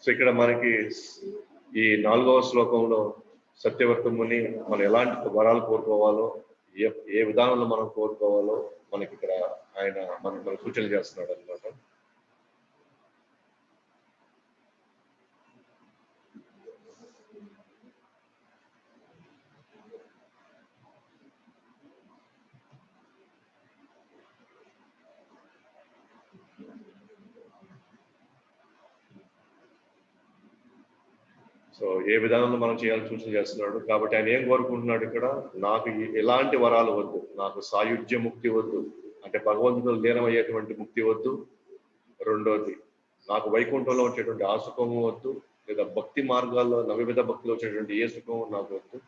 So ఇక్కడ మనకి ఈ 4వ శ్లోకంలో సత్యవర్త ముని మనం ఎలాంటి వరాలు కోరుకోవాలో, ఏ విధానంలో మనం కోరుకోవాలో మనకి ఇక్కడ ఆయన మన సూచనలు చేస్తున్నాడు అనమాట. సో ఏ విధానంలో మనం చేయాలని సూచన చేస్తున్నాడు. కాబట్టి ఆయన ఏం కోరుకుంటున్నాడు ఇక్కడ, నాకు ఎలాంటి వరాలు వద్దు, నాకు సాయుధ్య ముక్తి వద్దు, అంటే భగవంతుడు లీనమయ్యేటువంటి ముక్తి వద్దు. రెండోది, నాకు వైకుంఠంలో వచ్చేటువంటి ఆ సుఖము వద్దు, లేదా భక్తి మార్గాల్లో నవవిధ భక్తిలో వచ్చేటువంటి ఏ సుఖము నాకు వద్దు.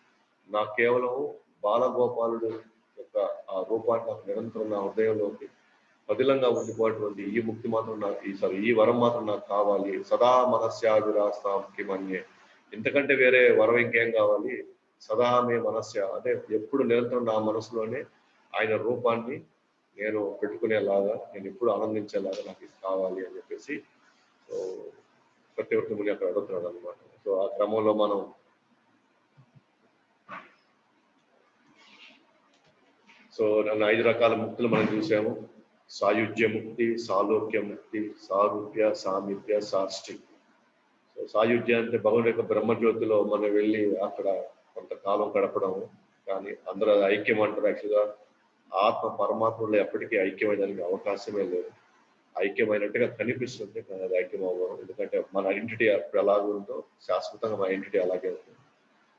నాకు కేవలం బాలగోపాలుడు యొక్క ఆ రూపాన్ని నాకు నిరంతరం నా హృదయంలోకి పదిలంగా ఉండిపోయేటువంటి ఈ ముక్తి మాత్రం నాకు ఈ వరం మాత్రం నాకు కావాలి. సదా మనస్యాభిరాస్తాం కిమన్యే, ఇంతకంటే వేరే వరం ఇంకేం కావాలి. సదా మే మనస్య, అంటే ఎప్పుడు నిరంతరం నా మనసులోనే ఆయన రూపాన్ని నేను పెట్టుకునేలాగా, నేను ఎప్పుడు ఆనందించేలాగా నాకు ఇది కావాలి అని చెప్పేసి సో సత్యవర్త ముని అక్కడ అడుగుతున్నాడు అనమాట. సో ఆ క్రమంలో మనం నన్ను 5 రకాల ముక్తులు మనం చూసాము. సాయుధ్య ముక్తి, సాలోక్య ముక్తి, సారూప్య, సామీప్య, సాష్టి. సో సాయుధ్య అంటే భగవాన్ యొక్క బ్రహ్మజ్యోతిలో మనం వెళ్ళి అక్కడ కొంతకాలం గడపడం, కానీ అందరూ ఐక్యం అంటారు. యాక్చువల్గా ఆత్మ పరమాత్మలో ఎప్పటికీ ఐక్యమైనదానికి అవకాశమే లేదు. ఐక్యమైనట్టుగా కనిపిస్తుంది, కానీ అది ఐక్యం అవ్వడం. ఎందుకంటే మన ఐడెంటిటీ అప్పుడు ఎలాగ ఉందో శాశ్వతంగా మన ఐడెంటిటీ అలాగే ఉంటుంది.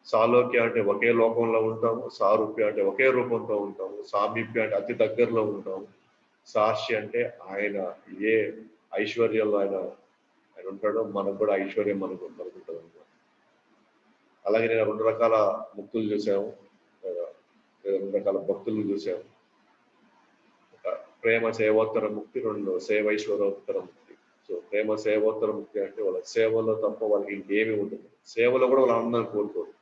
సాలోక్య అంటే ఒకే లోకంలో ఉంటాము, సారూప్య అంటే ఒకే రూపంతో ఉంటాము, సామీప్య అంటే అతి దగ్గరలో ఉంటాము, సాక్షి అంటే ఆయన ఏ ఐశ్వర్యంలో ఆయన ఉంటాడో మనకు కూడా ఐశ్వర్యం మనకు ఉంటుంది అనమాట. అలాగే నేను 2 రకాల ముక్తులు చూసాము, 2 రకాల భక్తులను చూసాము. ప్రేమ సేవోత్తర ముక్తి, 2 సేవైశ్వరోత్తర ముక్తి. సో ప్రేమ సేవోత్తర ముక్తి అంటే వాళ్ళ సేవలో తప్ప వాళ్ళకి ఇంకేమీ ఉంటుంది. సేవలో కూడా వాళ్ళ ఆనందాన్ని కోరుకోరు.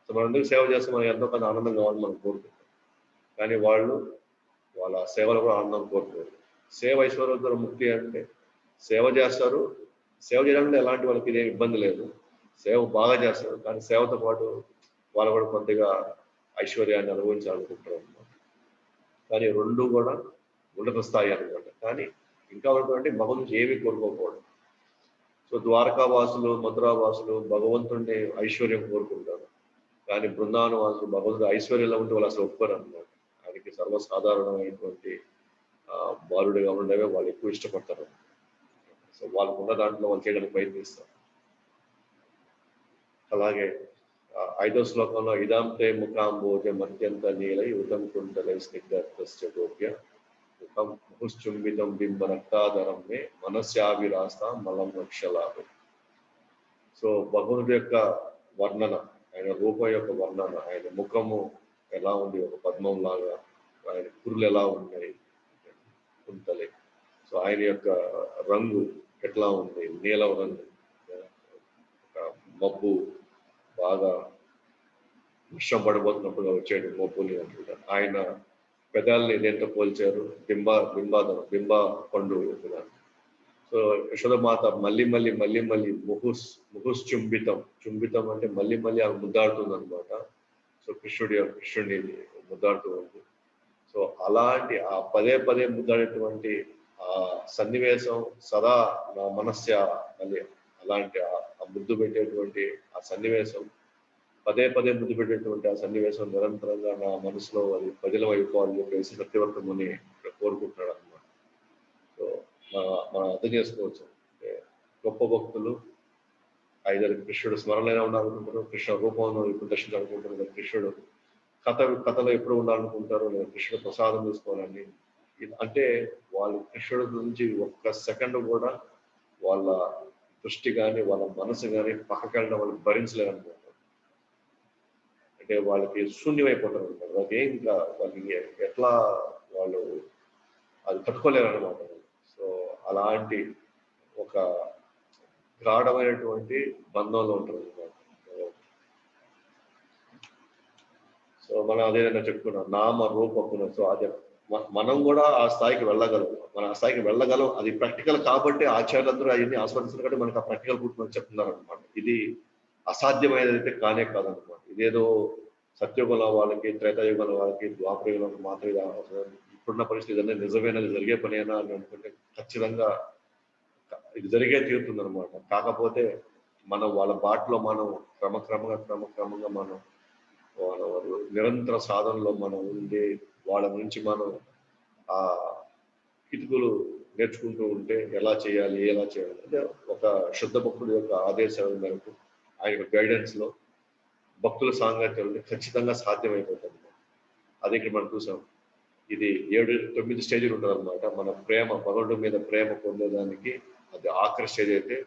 సో మనం ఎందుకు సేవ చేస్తే మనకి ఎంతో కొంత ఆనందం కావాలని మనం కోరుకుంటాం, కానీ వాళ్ళ సేవలో కూడా ఆనందం కోరుకోరు. సేవ ఐశ్వరోత్తర ముక్తి అంటే సేవ చేస్తారు, సేవ చేయడానికి ఎలాంటి వాళ్ళకి ఇదేం ఇబ్బంది లేదు, సేవ బాగా చేస్తారు, కానీ సేవతో పాటు వాళ్ళు కూడా కొద్దిగా ఐశ్వర్యాన్ని అనుభవించాలనుకుంటారు అనమాట. కానీ 2 కూడా ఉన్నత స్థాయి అనమాట. కానీ ఇంకా ఉన్నటువంటి భగవంతుడు ఏమీ కోరుకోకపోవడం. సో ద్వారకా వాసులు, మథురా వాసులు భగవంతుడిని ఐశ్వర్యం కోరుకుంటారు, కానీ బృందావన వాసులు భగవంతుడు ఐశ్వర్యంలో ఉంటే వాళ్ళు అసలు ఒప్పుకోరు అనమాట. ఆయనకి సర్వసాధారణమైనటువంటి బాలుడిగా ఉండేవే వాళ్ళు ఎక్కువ ఇష్టపడతారు. సో వాళ్ళకు ఉన్న దాంట్లో వాళ్ళు చేయడానికి ప్రయత్నిస్తారు. అలాగే 5వ శ్లోకంలో ఇదాంతే ముఖాంబోజం అత్యంత నీలై ఉతం కుండలై స్నిగ్ధ గోప్య ముఖం ముహుశ్చుంబితం బింబ రక్తాధరం మే మనస్యాభిరాస్త మలం వక్షలాభం. సో భగవంతుడి యొక్క వర్ణన, ఆయన రూపం యొక్క వర్ణన, ఆయన ముఖము ఎలా ఉంది, ఒక పద్మం లాగా, ఆయన కురులు ఎలా ఉన్నాయి కుంతలే. సో ఆయన యొక్క రంగు ఎట్లా ఉంది, నీలం రంగు, ఒక మబ్బు బాగా వర్షం పడిపోతున్నప్పుడు వచ్చేటి మబ్బుని అంటుంటారు. ఆయన పెదాలని దేంతో పోల్చారు, బింబ పండు. సో యశోదమాత మళ్ళీ చుంబితం అంటే మళ్ళీ ఆమె ముద్దాడుతుంది అనమాట. సో కృష్ణుడిని ముద్దాడుతూ ఉంది. సో అలాంటి ఆ పదే ముద్దాడేటువంటి ఆ సన్నివేశం సదా నా మనస్య, మళ్ళీ అలాంటి ఆ ముద్దు పెట్టేటువంటి ఆ సన్నివేశం, పదే ముద్దు పెట్టేటువంటి ఆ సన్నివేశం నిరంతరంగా నా మనసులో అది పదిలం అయిపోవాలని చెప్పేసి సత్యవర్త ముని కోరుకుంటున్నాడు అనమాట. సో మనం అర్థం చేసుకోవచ్చు, అంటే గొప్ప భక్తులు ఐదరు కృష్ణుడు స్మరణలో ఉండాలనుకుంటారు, కృష్ణ రూపంలో ఇప్పుడు దర్శించాలనుకుంటారు, లేదా కృష్ణుడు కథలో ఎప్పుడు ఉండాలనుకుంటారు, లేదా కృష్ణుడు ప్రసాదం తీసుకోవాలని. అంటే వాళ్ళు కృష్ణుడి నుంచి ఒక్క సెకండ్ కూడా వాళ్ళ దృష్టి కానీ వాళ్ళ మనసు కానీ పక్కకెళ్ళడం వాళ్ళకి భరించలేరు అనమాట. అంటే వాళ్ళకి శూన్యమైపోతారు అనమాట. వాళ్ళకి ఇంకా వాళ్ళకి ఎట్లా వాళ్ళు అది తట్టుకోలేరు అనమాట. సో అలాంటి ఒక గాఢమైనటువంటి బంధంలో ఉంటారు అనమాట. సో మనం అదేదైనా చెప్పుకున్నాం నామ రూపకున. సో అదే మనం కూడా ఆ స్థాయికి వెళ్ళగలం. మనం ఆ స్థాయికి వెళ్ళగలం. అది ప్రాక్టికల్ కాబట్టి ఆచార్యులందరూ అవన్నీ ఆస్వాదించారు కాబట్టి మనకు ఆ ప్రాక్టికల్ పుట్టుమని చెప్తున్నారు అనమాట. ఇది అసాధ్యమైనదైతే కానే కాదనమాట. ఇదేదో సత్యయుగంలో వాళ్ళకి, త్రేతాయుగంలో వాళ్ళకి, ద్వాపర యుగంలో మాత్రం ఇది ఇప్పుడున్న పరిస్థితి అన్నీ నిజమేనది జరిగే పనేనా అని అనుకుంటే ఖచ్చితంగా ఇది జరిగే తీరుతుందనమాట. కాకపోతే మనం వాళ్ళ బాటలో మనం క్రమక్రమంగా మనం వాళ్ళ నిరంతర సాధనలో మనం ఉండి వాళ్ళ నుంచి మనం ఆ కిటుకులు నేర్చుకుంటూ ఉంటే ఎలా చేయాలి అంటే ఒక శుద్ధ భక్తుడి యొక్క ఆదేశాల మేరకు ఆయన గైడెన్స్ లో భక్తుల సాంగత్యం ఖచ్చితంగా సాధ్యమైపోతుంది. అది ఇక్కడ మనం చూసాం. ఇది 7-9 స్టేజ్లు ఉంటుంది అనమాట. మన ప్రేమ భగవంతుడి మీద ప్రేమ పొందేదానికి అది ఆఖరి స్టేజ్ అయితే,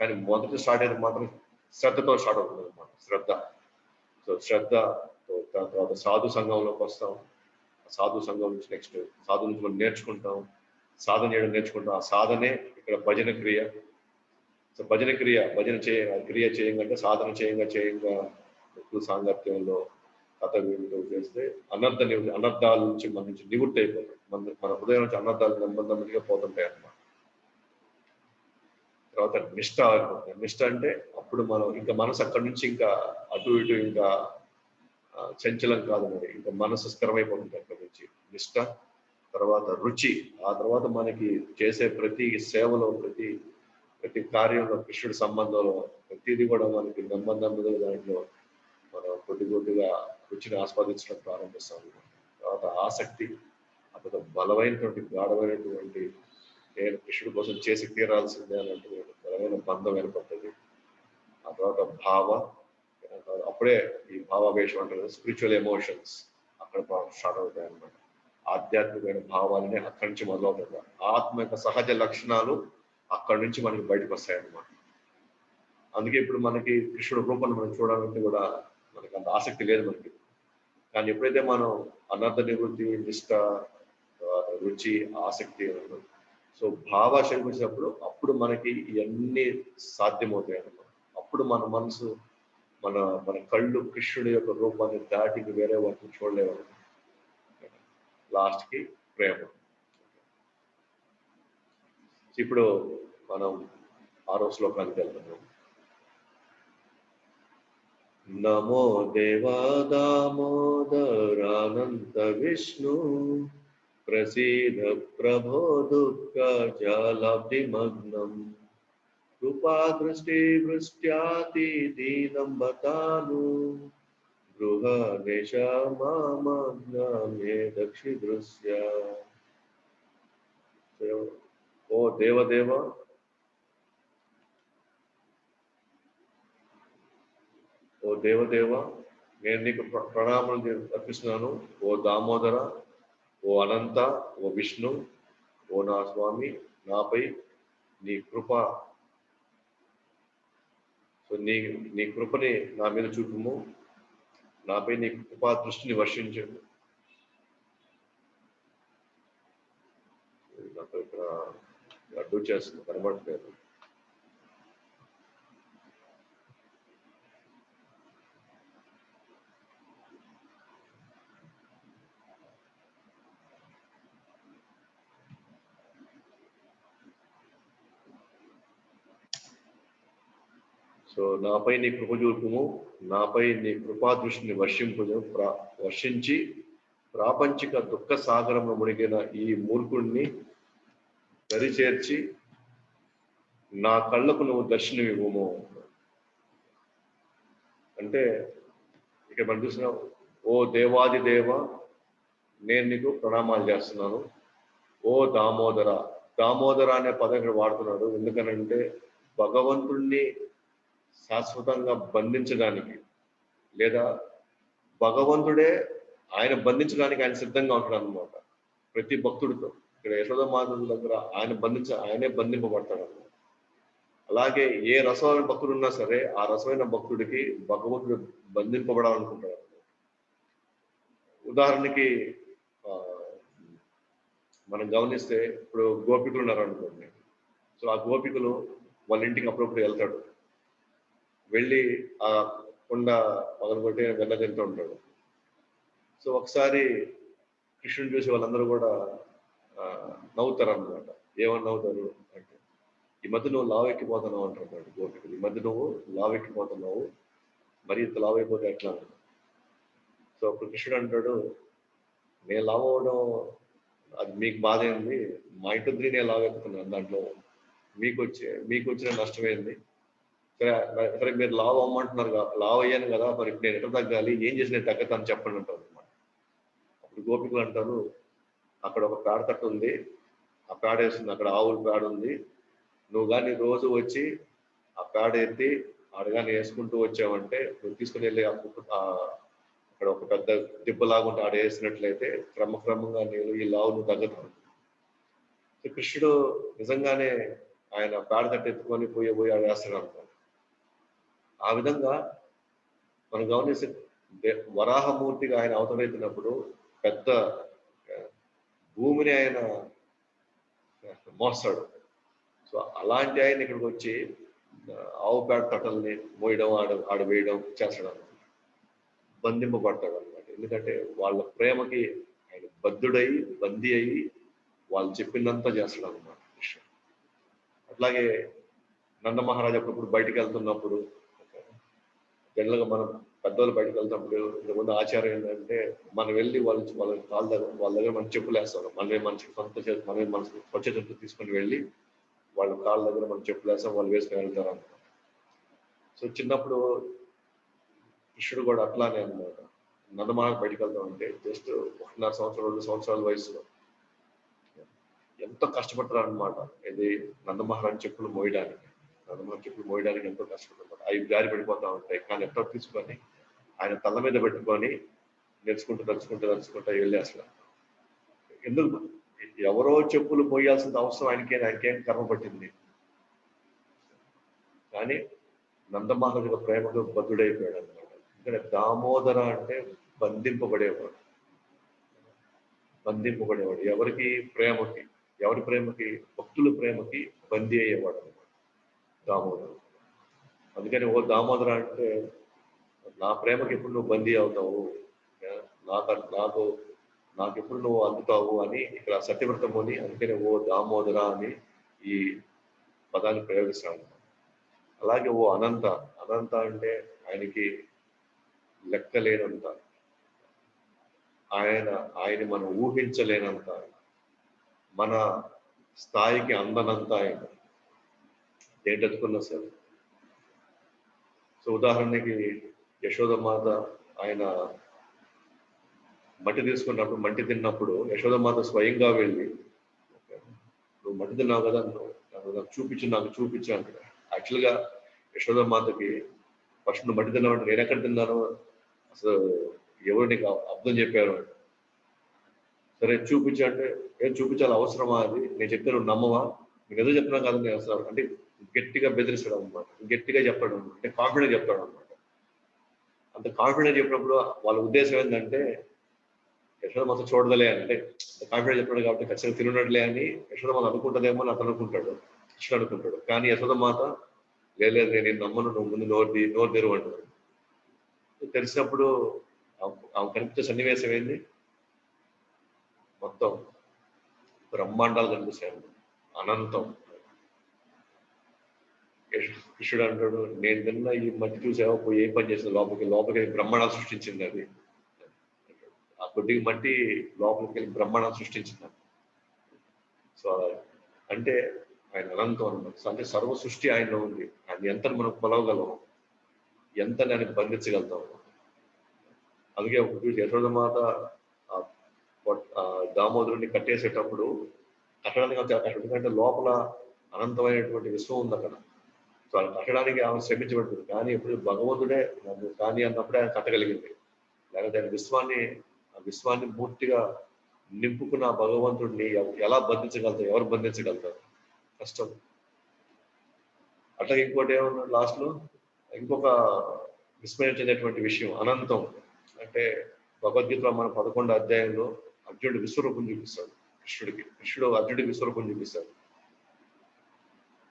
కానీ మొదటి స్టార్ట్ అయితే మాత్రం శ్రద్ధతో స్టార్ట్ అవుతుంది అనమాట. సో శ్రద్ధ, దాని తర్వాత సాధు సంఘంలోకి వస్తాం. సాధు సంఘం నుంచి నెక్స్ట్ సాధు నుంచి మనం నేర్చుకుంటాం, సాధన చేయడం నేర్చుకుంటాం. ఆ సాధనే ఇక్కడ భజన క్రియ. సో భజన క్రియ చేయంగా సాధన చేయంగా భక్తుల సాంగత్యంలో కథ వింటూ చేస్తే అనర్థాల నుంచి మన నుంచి నివృత్తి అయిపోతాం. మన హృదయం నుంచి అనర్థాలు నెమ్మదిగా పోతుంటాయి అన్నమాట. తర్వాత నిష్ఠ అంటే అప్పుడు మనం ఇంకా మనసు అక్కడి నుంచి ఇంకా అటు ఇటు ఇంకా చంచలం కాదు, మరి ఇంకా మనసు స్థిరమైపోతుంది అక్కడి నుంచి నిష్ఠ. తర్వాత రుచి, ఆ తర్వాత మనకి చేసే ప్రతి సేవలో ప్రతి కార్యంలో కృష్ణుడి సంబంధంలో ప్రతిదీ కూడా మనకి నెమ్మదిగా దాంట్లో మనం కొద్దిగా రుచిని ఆస్వాదించడం ప్రారంభిస్తాం. తర్వాత ఆసక్తి, అక్కడ బలమైనటువంటి గాఢమైనటువంటి నేను కృష్ణుడి కోసం చేసి తీరాల్సిందే అన్నటువంటి బలమైన బంధం ఏర్పడుతుంది. ఆ తర్వాత అప్పుడే ఈ భావావేశం అంటారు, స్పిరిచువల్ ఎమోషన్స్ అక్కడ స్టార్ట్ అవుతాయి అన్నమాట. ఆధ్యాత్మికమైన భావాలనే అక్కడి నుంచి మొదలవుతుంది. ఆత్మ యొక్క సహజ లక్షణాలు అక్కడి నుంచి మనకి బయటకు వస్తాయి అన్నమాట. అందుకే ఇప్పుడు మనకి కృష్ణుడు రూపాన్ని మనం చూడాలంటే కూడా మనకి అంత ఆసక్తి లేదు మనకి. కానీ ఎప్పుడైతే మనం అనర్థ నివృత్తి, నిష్ఠ, రుచి, ఆసక్తి, సో భావాశయం వచ్చినప్పుడు అప్పుడు మనకి ఇవన్నీ సాధ్యమవుతాయి అన్నమాట. అప్పుడు మన మనసు మన కళ్ళు కృష్ణుడి యొక్క రూపాన్ని దాటికి వేరే వాటిని చూడలేవు. లాస్ట్ కి ప్రేమ. ఇప్పుడు మనం 6వ శ్లోకానికి వెళ్తున్నాం. నమో దేవా దామోదరానంత విష్ణు ప్రసీద ప్రభో దుఃఖ జాలాబ్ధిమగ్నం కృపా దృష్టి వృష్ట్యాతి దీనం బతాను గృహ దేశ మామజ్ఞామే దక్షి దృశ్య. ఓ దేవదేవ, నేను నీకు ప్రణామాలు అర్పిస్తున్నాను. ఓ దామోదర, ఓ అనంత, ఓ విష్ణు, ఓ నా స్వామి, నాపై నీ కృప, సో నీ కృపని నా మీద చూపుము, నాపై నీ కృపా దృష్టిని వర్షించండి. నాకు ఇక్కడ అడ్డు చేస్తుంది, కనబడట్లేదు. సో నాపై నీ కృప చూపుము, నాపై నీ కృపా దృష్టిని వర్షించి ప్రాపంచిక దుఃఖ సాగరంలో మునిగిన ఈ మూర్ఖుడిని దరిచేర్చి నా కళ్ళకు నువ్వు దర్శనం ఇవ్వము. అంటే ఇక్కడ మనం చూసినాం, ఓ దేవాది దేవ, నేను నీకు ప్రణామాలు చేస్తున్నాను. ఓ దామోదర అనే పదం ఇక్కడ వాడుతున్నాడు. ఎందుకనంటే భగవంతుణ్ణి శాశ్వతంగా బంధించడానికి, లేదా భగవంతుడే ఆయన బంధించడానికి ఆయన సిద్ధంగా ఉంటాడు అన్నమాట. ప్రతి భక్తుడితో ఇక్కడ యశోదమాత దగ్గర ఆయనే బంధింపబడతాడు అన్నమాట. అలాగే ఏ రసమైన భక్తుడు ఉన్నా సరే ఆ రసమైన భక్తుడికి భగవంతుడు బంధింపబడాలనుకుంటాడు. ఉదాహరణకి మనం గమనిస్తే ఇప్పుడు గోపికులు ఉన్నారు అనుకోండి. సో ఆ గోపికలు వాళ్ళ ఇంటికి అప్పుడప్పుడు వెళ్తాడు, వెళ్ళి ఆ కుండ పగలగొట్టి వెన్న తింటూ ఉంటాడు. సో ఒకసారి కృష్ణుని చూసి వాళ్ళందరూ కూడా నవ్వుతారు అనమాట. ఏమని నవ్వుతారు అంటే, ఈ మధ్య నువ్వు లావెక్కిపోతున్నావు అంటున్నాడు గోపికలు. ఈ మధ్య నువ్వు లావెక్కిపోతున్నావు, మరి ఇంత లావైపోతే ఎట్లా అంటాడు. సో అప్పుడు కృష్ణుడు అంటాడు, నేను లావ్ అవ్వడం అది మీకు బాధ ఏంది, మా ఇంటి నేను లావెక్కుతున్నాను, దాంట్లో మీకు వచ్చిన నష్టమైంది. సరే మీరు లావ్ అవ్వమంటున్నారు కదా, లావ్ అయ్యాను కదా, మరి ఇప్పుడు నేను ఎట్లా తగ్గాలి, ఏం చేసి నేను తగ్గతాను చెప్పండి అంటారు అనమాట. అప్పుడు గోపికలు అంటారు, అక్కడ ఒక పేడ తట్టు ఉంది, ఆ పేడ వేస్తుంది, అక్కడ ఆవుల పేడ ఉంది, నువ్వు కానీ రోజు వచ్చి ఆ పేడ ఎత్తి ఆడగానే వేసుకుంటూ వచ్చావంటే, నువ్వు తీసుకుని వెళ్ళి అక్కడ ఒక పెద్ద దిబ్బలాగుంటే ఆడ వేసినట్లయితే క్రమక్రమంగా నేను ఈ లావును తగ్గుతాను. కృష్ణుడు నిజంగానే ఆయన పేడ తట్టు ఎత్తుకొని పోయి ఆడ వేస్తాడు అనుకో. ఆ విధంగా మనం గమనిస్తే వరాహమూర్తిగా ఆయన అవతరెత్తినప్పుడు పెద్ద భూమిని ఆయన మోస్తాడు. సో అలాంటి ఆయన ఇక్కడికి వచ్చి ఆవు పేడ తట్టల్ని మోయడం, ఆడవేయడం చేస్తాడు అనమాట. బంధింపబడతాడు అనమాట. ఎందుకంటే వాళ్ళ ప్రేమకి ఆయన బద్ధుడై బందీ అయ్యి వాళ్ళు చెప్పిందంతా చేస్తాడు అనమాట కృష్ణుడు. అట్లాగే నందమహారాజు అప్పుడప్పుడు బయటికి వెళ్తున్నప్పుడు, జనరల్గా మనం పెద్దవాళ్ళు బయటకు వెళ్తున్నప్పుడు ఇంతకుముందు ఆచారం ఏంటంటే, మనం వెళ్ళి వాళ్ళ దగ్గర మనం చెప్పులు వేస్తాం, మనమే మన స్వచ్ఛ చెప్పులు తీసుకొని వెళ్ళి వాళ్ళ కాళ్ళ దగ్గర మనం చెప్పులు వేస్తాం, వాళ్ళు వేసుకొని వెళ్తారు అనమాట. సో చిన్నప్పుడు కృష్ణుడు కూడా అట్లానే అనమాట. నందమహారాజు బయటకు వెళ్తాం అంటే జస్ట్ 1.5 సంవత్సరం 2 సంవత్సరాల వయసులో ఎంతో కష్టపడతారు అనమాట. ఇది నందమహారాజు చెప్పులు మోయడానికి ఎంతో కష్టపడతారు. అవి జారి పడిపోతా ఉంటాయి, కానీ ఎట్లా తీసుకొని ఆయన తల మీద పెట్టుకొని నడుచుకుంటూ వెళ్ళి అసలు ఎందుకు ఎవరో చెప్పులు మోయాల్సిన అవసరం ఆయనకేం కర్మ పట్టింది. కానీ నందమహారాజు ప్రేమకు బద్ధుడైపోయాడు అనమాట. ఇక్కడ దామోదర అంటే బంధింపబడేవాడు. ఎవరి ప్రేమకి, భక్తుల ప్రేమకి బందీ అయ్యేవాడు అనమాట దామోదరు. అందుకని ఓ దామోదర అంటే, నా ప్రేమకి ఎప్పుడు నువ్వు బందీ అవుతావు, నాకు ఎప్పుడు నువ్వు అందుతావు అని ఇక్కడ సత్యవ్రతముని, అందుకని ఓ దామోదర అని ఈ పదాన్ని ప్రయోగిస్తాడు. అలాగే ఓ అనంత అంటే ఆయనకి లెక్కలేనంత, ఆయన మనం ఊహించలేనంత, మన స్థాయికి అందనంత ఆయన ఏంటనుకున్నా సరే. సో ఉదాహరణకి యశోదమాత ఆయన మట్టి తిన్నప్పుడు యశోదమాత స్వయంగా వెళ్ళి, నువ్వు మట్టి తిన్నావు కదా, నాకు చూపించు అంటే, యాక్చువల్గా యశోదమాతకి ఫస్ట్ నువ్వు మట్టి తిన్నావు అంటే, నేను ఎక్కడ తిన్నాను అసలు, ఎవరు నీకు అర్థం చెప్పారు అంటే, సరే చూపించు అంటే, ఏం చూపించాలి, అవసరమా అది, నేను చెప్తే నువ్వు నమ్మవా, నీకు ఏదో చెప్తున్నా కదా నేను అసలు అంటే గట్టిగా బెదిరిస్తాడు అనమాట. గట్టిగా చెప్పాడు అనమాట, అంటే కాన్ఫిడెంట్ చెప్తాడు అనమాట. అంత కాన్ఫిడెంట్ చెప్పినప్పుడు వాళ్ళ ఉద్దేశం ఏంటంటే, యశోదమాత చూడదలే అంటే కాన్ఫిడెంట్ చెప్పాడు కాబట్టి ఖచ్చితంగా తినట్లే అని యశోదమాత అనుకుంటుందేమో అని అతను అనుకుంటాడు, కృష్ణుడు అనుకుంటాడు. కానీ యశోదమాత లేదు, నేను నమ్మను, నువ్వు ముందు నోరు తెరువు అంటాడు. తెలిసినప్పుడు ఆమె కనిపించే సన్నివేశం ఏంది, మొత్తం బ్రహ్మాండాలు కనిపిస్తాయి, అనంతం. కృష్ణుడు అంటాడు, నేను తిన్న ఈ మట్టి చూసావా, పోయి ఏ పని చేసింది, లోపలికి బ్రహ్మాండాలు సృష్టించింది అది. ఆ కొద్దిగా మట్టి లోపలికి వెళ్ళి బ్రహ్మాండాలు సృష్టించింది. సో అంటే ఆయన అనంతం అన్నమాట. అంటే సర్వ సృష్టి ఆయనలో ఉంది. ఆయన ఎంత మనం కొలవగలం, ఎంత నేను బంధించగలుగుతాం. అందుకే యశోదమాత దామోదరుని కట్టేసేటప్పుడు ఎందుకంటే లోపల అనంతమైనటువంటి విశ్వం ఉంది అక్కడ. సో ఆయన కట్టడానికి ఆమె శ్రమించబడుతుంది. కానీ ఎప్పుడు భగవంతుడే నన్ను కానీ అన్నప్పుడే ఆయన కట్టగలిగింది. లేకపోతే ఆయన విశ్వాన్ని పూర్తిగా నింపుకున్న భగవంతుడిని ఎలా బంధించగలుగుతారు, ఎవరు బంధించగలుగుతారు, కష్టం. అట్లాగే ఇంకోటి ఏమన్నా లాస్ట్ లో ఇంకొక విస్మరించేటువంటి విషయం, అనంతం అంటే భగవద్గీతలో మన 11వ అధ్యాయంలో అర్జునుడు విశ్వరూపం చూపిస్తాడు కృష్ణుడు అర్జునుడికి విశ్వరూపం చూపిస్తాడు.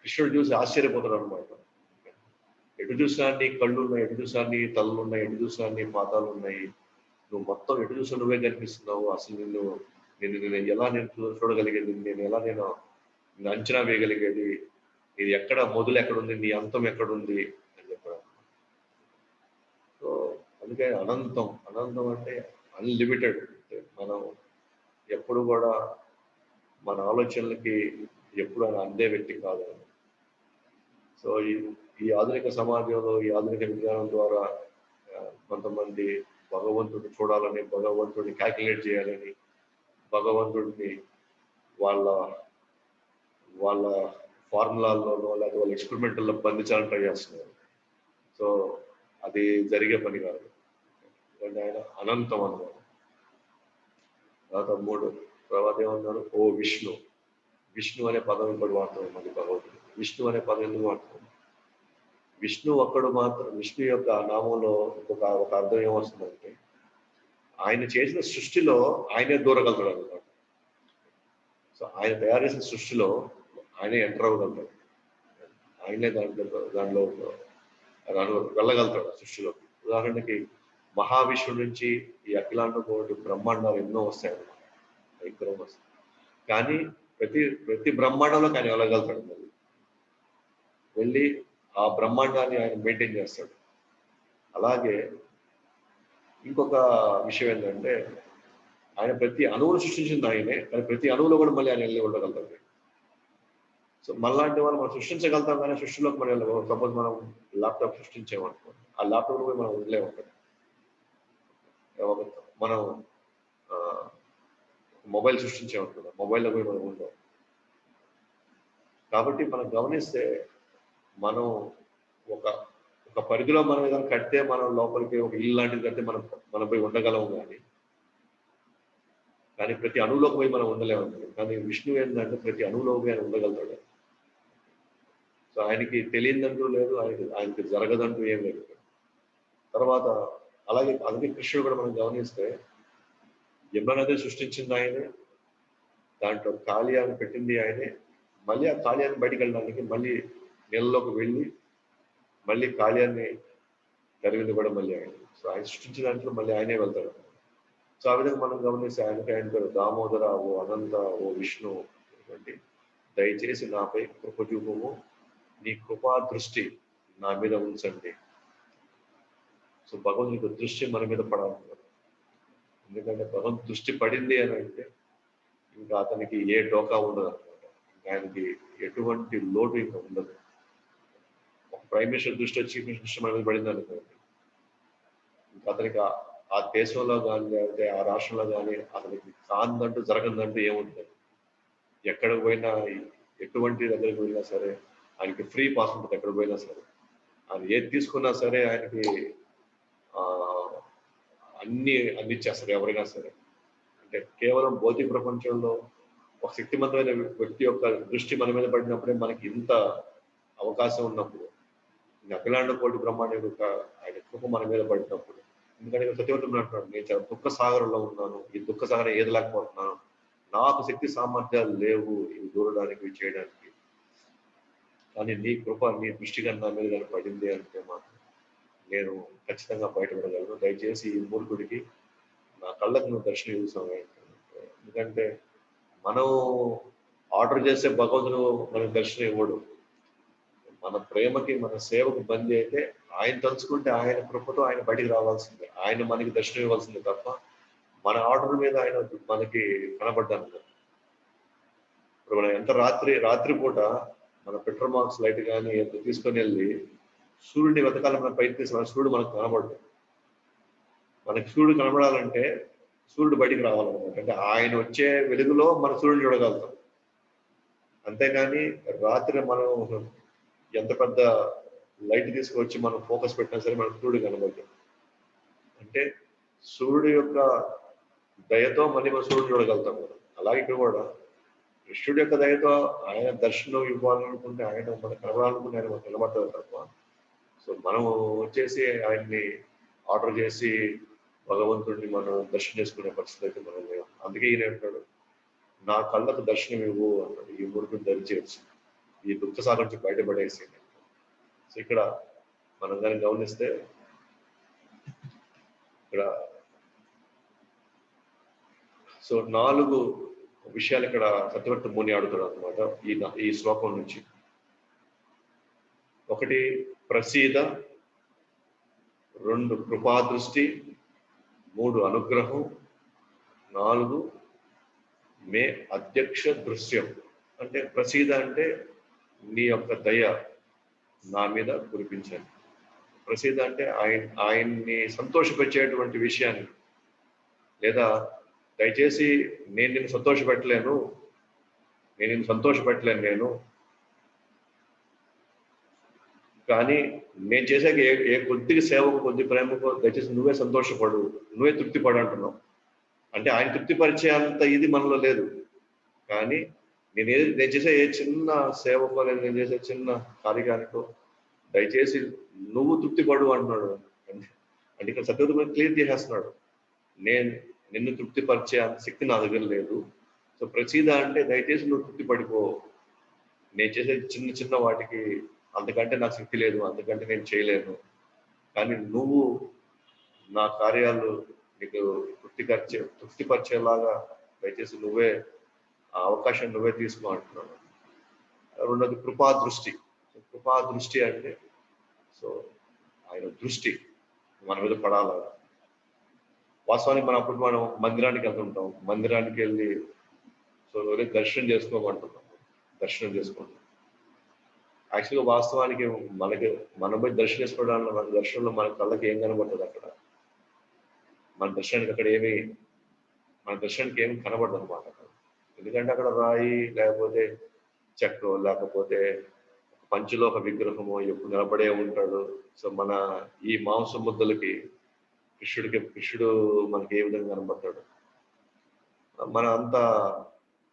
కృష్ణుడు చూసి ఆశ్చర్యపోతాడు అనమాట. ఎటు చూసినా నీ కళ్ళు ఉన్నాయి, ఎటు చూసినా నీ తలలు ఉన్నాయి, ఎటు చూసినా నీ పాదాలు ఉన్నాయి, నువ్వు మొత్తం ఎటు చూసి నువ్వే కనిపిస్తున్నావు, అసలు నేను ఎలా నేను చూడగలిగేది, నేను ఎలా నేను అంచనా వేయగలిగేది, ఇది ఎక్కడ మొదలు ఎక్కడుంది, నీ అంతం ఎక్కడుంది అని చెప్పాడు. సో అందుకే అనంతం, అనంతం అంటే అన్లిమిటెడ్. మనం ఎప్పుడు కూడా మన ఆలోచనలకి ఎప్పుడు ఆయన అందే వ్యక్తి కాదు. సో ఈ ఆధునిక సమాజంలో, ఈ ఆధునిక విజ్ఞానం ద్వారా కొంతమంది భగవంతుడిని చూడాలని, భగవంతుడిని క్యాల్కులేట్ చేయాలని, భగవంతుడిని వాళ్ళ వాళ్ళ ఫార్ములాల్లోనో లేకపోతే వాళ్ళ ఎక్స్పెరిమెంటల్లో బంధించాలని ట్రై చేస్తున్నారు. సో అది జరిగే పని కాదు. ఎందుకంటే ఆయన అనంతం అన్నమాట. తర్వాత ఏమన్నాడు, ఓ విష్ణు. విష్ణు అనే పదం ఇప్పుడు వాడుతున్నాం మళ్ళీ భగవంతుడు. విష్ణు అనే పదం ఎందుకు వాడుతున్నాం? విష్ణు ఒక్కడు మాత్రం, విష్ణు యొక్క నామంలో ఒక అర్థం ఏమొస్తుందంటే, ఆయన చేసిన సృష్టిలో ఆయనే దూరగలుగుతాడు అనమాట. సో ఆయన తయారు చేసిన సృష్టిలో ఆయనే ఎంటర్ అవ్వగలుగుతాడు, ఆయనే దానిలో వెళ్ళగలుగుతాడు సృష్టిలో. ఉదాహరణకి మహావిష్ణు నుంచి ఈ అఖిలాండ కోటి బ్రహ్మాండాలు ఎన్నో వస్తాయి అన్నమాట, విగ్రహం వస్తాయి. కానీ ప్రతి బ్రహ్మాండంలో ఆయన వెళ్ళగలుగుతాడు. మళ్ళీ వెళ్ళి ఆ బ్రహ్మాండాన్ని ఆయన మెయింటైన్ చేస్తాడు. అలాగే ఇంకొక విషయం ఏంటంటే, ఆయన ప్రతి అణువును సృష్టించింది ఆయనే, కానీ ప్రతి అణువులో కూడా మళ్ళీ ఆయన వెళ్ళి ఉండగలుగుతాడు. సో మనలాంటి వాళ్ళు మనం సృష్టించగలుగుతాం, కానీ సృష్టిలోకి మనం వెళ్ళగలం. సపోజ్ మనం ల్యాప్టాప్ సృష్టించామనుకోండి, ఆ ల్యాప్టాప్ పోయి మనం ఉండలేము. మనం మొబైల్ సృష్టించామనుకున్నాం, మొబైల్లో పోయి మనం ఉండవు. కాబట్టి మనం గమనిస్తే, మనం ఒక పరిధిలో మనం ఏదైనా కడితే, మనం లోపలికి ఒక ఇల్లు లాంటిది కడితే మనం పోయి ఉండగలము, కానీ ప్రతి అణువులోకి పోయి మనం ఉండలేము. కానీ విష్ణువు ఏంటంటే ప్రతి అణువులోకి ఆయన ఉండగలుగుతాడు. సో ఆయనకి తెలియదంటూ లేదు, ఆయనకి జరగదంటూ ఏం లేదు. తర్వాత అలాగే కృష్ణుడు కూడా మనం గమనిస్తే, యమునా నది సృష్టించింది ఆయనే, దాంట్లో కాళీయాన్ని పెట్టింది ఆయనే, మళ్ళీ ఆ కాళీయాన్ని బయటికి వెళ్ళడానికి మళ్ళీ నీళ్ళలోకి వెళ్ళి మళ్ళీ కాళీయాన్ని తరిగింది కూడా మళ్ళీ ఆయన. సో ఆయన సృష్టించిన దాంట్లో మళ్ళీ ఆయనే వెళ్తాడు. సో ఆ విధంగా మనం గమనిస్తే ఆయన పేరు దామోదర, ఓ అనంత, ఓ విష్ణు అంటే, దయచేసి నాపై కృప చూపము, నీ కృపా దృష్టి నా మీద ఉంచండి. సో భగవంతునికి దృష్టి మన మీద పడాలి. ఎందుకంటే భగవంతు దృష్టి పడింది అని అంటే ఇంకా అతనికి ఏ డోకా ఉండదు అనమాట. ఆయనకి ఎటువంటి లోటు ఇంకా ఉండదు. ఒక ప్రైమ్ మినిస్టర్ దృష్టి వచ్చి చీఫ్ మినిస్టర్ దృష్టి మన మీద పడింది అనుకోండి, ఇంకా అతనికి ఆ దేశంలో కానీ లేకపోతే ఆ రాష్ట్రంలో కానీ అతనికి కాందంటూ జరగదంటూ ఏముంటుంది. ఎక్కడికి పోయినా, ఎటువంటి దగ్గరికి పోయినా సరే ఆయనకి ఫ్రీ పాస్ ఉంటుంది. ఎక్కడ పోయినా సరే ఆయన ఏది తీసుకున్నా సరే ఆయనకి అన్ని అందించేస్తారు ఎవరైనా సరే. అంటే కేవలం భౌతిక ప్రపంచంలో ఒక శక్తివంతమైన వ్యక్తి యొక్క దృష్టి మన మీద పడినప్పుడే మనకి ఇంత అవకాశం ఉన్నప్పుడు, అఖిలాండ కోటి బ్రహ్మాండం యొక్క ఆయన కృప మన మీద పడినప్పుడు. ఎందుకంటే సత్యవంతుడు అంటున్నాడు, నేను చాలా దుఃఖ సాగరంలో ఉన్నాను, ఈ దుఃఖ సాగరం ఏదలేకపోతున్నాను, నాకు శక్తి సామర్థ్యాలు లేవు ఇవి దూరడానికి, ఇవి చేయడానికి, కానీ నీ కృప, నీ దృష్టి కన్నా మీద కానీ పడింది అంటే మాత్రం నేను ఖచ్చితంగా బయటపడగలను. దయచేసి ఈ మూర్ఖుడికి నా కళ్ళకు నువ్వు దర్శనం ఇవ్వసావు. ఎందుకంటే మనం ఆర్డర్ చేసే భగవంతుడు మనకు దర్శనం ఇవ్వడు. మన ప్రేమకి, మన సేవకు బందీ అయితే ఆయన తలుచుకుంటే ఆయన కృపతో ఆయన బయటికి రావాల్సిందే, ఆయన మనకి దర్శనం ఇవ్వాల్సిందే తప్ప మన ఆర్డర్ మీద ఆయన మనకి కనబడ్డాను. ఇప్పుడు మనం ఎంత రాత్రిపూట మన పెట్రోల్ మార్క్స్ లైట్ కానీ ఎంత తీసుకొని వెళ్ళి సూర్యుడిని వెతకాలని మనం ప్రయత్నిస్తాం, సూర్యుడు మనకు కనబడదు. మనకి సూర్యుడు కనబడాలంటే సూర్యుడు బయటికి రావాలన్నమాట. అంటే ఆయన వచ్చే వెలుగులో మన సూర్యుడు చూడగలుగుతాం. అంతేగాని రాత్రి మనం ఎంత పెద్ద లైట్ తీసుకొచ్చి మనం ఫోకస్ పెట్టినా సరే మనకు సూర్యుడు కనబడదు. అంటే సూర్యుడు యొక్క దయతో మళ్ళీ మనం సూర్యుడు చూడగలుగుతాం. అలాగే ఇక్కడ కూడా కృష్ణుడి యొక్క దయతో ఆయన దర్శనం ఇవ్వాలనుకుంటే, ఆయన మనకు కనబడాలనుకుంటే ఆయన మనకు నిలబడతాడు తప్ప, సో మనం వచ్చేసి ఆయన్ని ఆర్డర్ చేసి భగవంతుడిని మనం దర్శనం చేసుకునే పరిస్థితి అయితే మనం లేవు. అందుకే ఈయన అంటాడు, నా కళ్ళకు దర్శనం ఇవ్వు అన్నాడు, ఈ మూర్ఖుని దరిచేసి ఈ దుఃఖ సాగర్ నుంచి బయటపడేసి. సో ఇక్కడ మనం దాన్ని గమనిస్తే, ఇక్కడ సో 4 విషయాలు ఇక్కడ సత్యవర్త ముని ఆడుతాడు అనమాట ఈ శ్లోకం నుంచి. ఒకటి ప్రసీద, 2 కృపాదృష్టి, 3 అనుగ్రహం, 4 మే అధ్యక్ష దృశ్యం. అంటే ప్రసీద అంటే నీ యొక్క దయ నా మీద కురిపించాను. ప్రసీద అంటే ఆయన్ని సంతోషపెట్టేటువంటి విషయాన్ని, లేదా దయచేసి నేను నిన్ను సంతోషపెట్టలేను, నేను కానీ నేను చేసాక ఏ కొద్దిగా సేవకు, కొద్ది ప్రేమకు దయచేసి నువ్వే సంతోషపడు, నువ్వే తృప్తిపడు అంటున్నావు. అంటే ఆయన తృప్తిపరిచే అంత ఇది మనలో లేదు. కానీ నేను చేసే ఏ చిన్న సేవకో, లేదా నేను చేసే చిన్న కార్యక్రమానికో దయచేసి నువ్వు తృప్తిపడు అంటున్నాడు. అంటే ఇక్కడ సత్యవర్త క్లియర్ చేసేస్తున్నాడు, నిన్ను తృప్తిపరిచే అంత శక్తి నా దగ్గర లేదు. సో ప్రసీద అంటే దయచేసి నువ్వు తృప్తిపడిపో, నేను చేసే చిన్న చిన్న వాటికి అంతకంటే నాకు శక్తి లేదు, అంతకంటే నేను చేయలేను. కానీ నువ్వు నా కార్యాలు నీకు తృప్తిపరిచేలాగా దయచేసి నువ్వే ఆ అవకాశం నువ్వే తీసుకో అంటున్నాను. 2వది కృపాదృష్టి. కృపాదృష్టి అంటే సో ఆయన దృష్టి మన మీద పడాల. వాస్తవానికి మనం మందిరానికి వెళ్తుంటాం, మందిరానికి వెళ్ళి సో దర్శనం చేసుకోమంటున్నాం, దర్శనం చేసుకుంటాం. యాక్చువల్గా వాస్తవానికి మనం పోయి దర్శనం చేసుకోవడానికి, మన దర్శనంలో మన కళ్ళకి ఏం కనబడుతుంది అక్కడ, మన దర్శనానికి ఏమి కనబడదు అనమాట. ఎందుకంటే అక్కడ రాయి, లేకపోతే చెక్క, లేకపోతే పంచలోహ విగ్రహము ఎప్పుడు నిలబడే ఉంటాడు. సో మన ఈ మాంస ముద్దలకి కృష్ణుడు మనకి ఏ విధంగా కనబడతాడు? మన అంత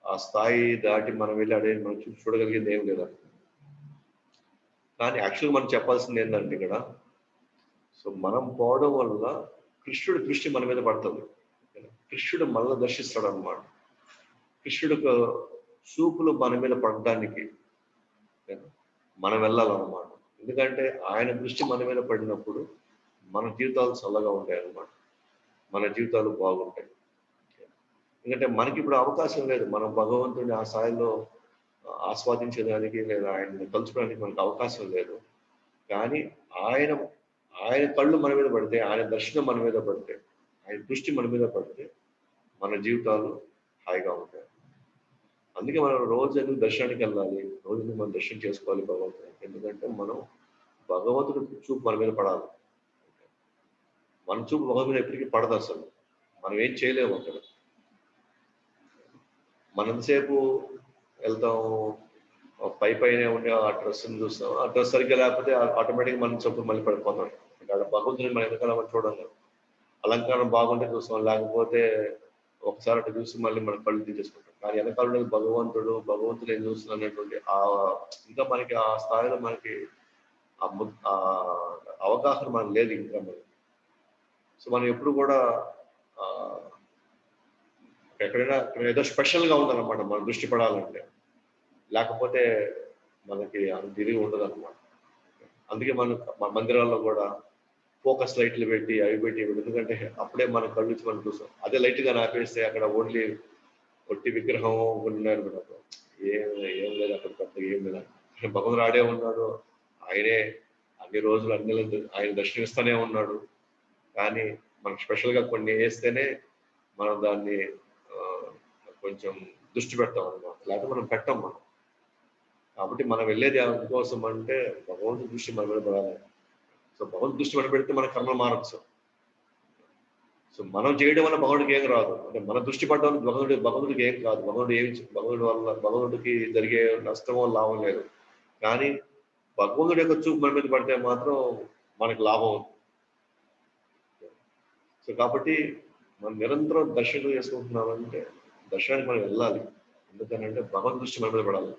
ఆ స్థాయి దాటి మనం వెళ్ళి మనం చూడగలిగింది ఏం లేదా. కానీ యాక్చువల్గా మనం చెప్పాల్సింది ఏంటంటే ఇక్కడ సో మనం పోవడం వల్ల కృష్ణుడి దృష్టి మన మీద పడుతుంది. కృష్ణుడు మనల్ని దర్శిస్తాడు అనమాట. కృష్ణుడు చూపులు మన మీద పడడానికి మనం వెళ్ళాలన్నమాట. ఎందుకంటే ఆయన దృష్టి మన మీద పడినప్పుడు మన జీవితాలు చల్లగా ఉంటాయి అన్నమాట, మన జీవితాలు బాగుంటాయి. ఎందుకంటే మనకి ఇప్పుడు అవకాశం లేదు, మనం భగవంతుడిని ఆ స్థాయిలో ఆస్వాదించడానికి లేదా ఆయన్ని తలుచుకోవడానికి మనకు అవకాశం లేదు. కానీ ఆయన కళ్ళు మన మీద పడితే, ఆయన దర్శనం మన మీద పడితే, ఆయన దృష్టి మన మీద పడితే మన జీవితాలు హాయిగా ఉంటాయి. అందుకే మనం రోజు దర్శనానికి వెళ్ళాలి, రోజు మనం దర్శనం చేసుకోవాలి భగవంతుడు. ఎందుకంటే మనం భగవంతుడు చూపు మన మీద పడాలి. మన చూపు భగవంతుడు ఎప్పటికీ పడదు, అసలు మనం ఏం చేయలేము అక్కడ. మనంతసేపు వెళ్తాం, పైనే ఉండే ఆ డ్రెస్ని చూస్తాం, ఆ డ్రెస్ సరిగ్గా లేకపోతే ఆటోమేటిక్గా మన చూపు మళ్ళీ పడిపోతాం. ఇక్కడ భగవంతుని మన వెనకాల మనం చూడాలి. అలంకారం బాగుంటే చూస్తాం, లేకపోతే ఒకసారి అటు చూసి మళ్ళీ మన కళ్ళు తీసేసుకుంటాం. కానీ వెనకాల భగవంతుడు ఏం చూస్తున్నాడు అనేటువంటి ఇంకా మనకి ఆ స్థాయిలో మనకి ఆ అవగాహన మనకు లేదు ఇంకా మనకి. సో మనం ఎప్పుడు కూడా ఎక్కడైనా ఏదో స్పెషల్గా ఉందన్నమాట మన దృష్టి పడాలంటే, లేకపోతే మనకి అంత తిరిగి ఉండదు అనమాట. అందుకే మన మందిరాల్లో కూడా ఫోకస్ లైట్లు పెట్టి అవి పెట్టి, ఎందుకంటే అప్పుడే మన కళ్ళు మనం చూస్తాం. అదే లైట్గా ఆపేస్తే అక్కడ ఓన్లీ ఒట్టి విగ్రహం ఉన్నారు కూడా, ఏం లేదు అక్కడ పెద్దగా ఏం లేదు. భగవంతుడు ఆడే ఉన్నాడు, ఆయనే అన్ని రోజులు ఆయన దర్శనమిస్తూనే ఉన్నాడు. కానీ మనకు స్పెషల్గా కొన్ని వేస్తేనే మనం దాన్ని కొంచెం దృష్టి పెడతాం అన్నమాట, లేకపోతే మనం పెట్టాం మనం. కాబట్టి మనం వెళ్ళేది అందుకోసం అంటే భగవంతుడి దృష్టి మన మీద పడాలి. సో భగవంతుడి దృష్టి మనం పెడితే మన కర్మలు మారచ్చు. సో మనం చేయడం వల్ల భగవంతుడికి ఏం రాదు, అంటే మన దృష్టి పడడం భగవంతుడికి ఏం కాదు. భగవంతుడికి జరిగే నష్టమో లాభం లేదు. కానీ భగవంతుడి యొక్క చూపు మన మీద పడితే మాత్రం మనకు లాభం ఉంది. సో కాబట్టి మనం నిరంతరం దర్శనం చేసుకుంటున్నామంటే దర్శనానికి మనం వెళ్ళాలి. ఎందుకనంటే భగవంతుడి దృష్టి మన మీద పడాలి.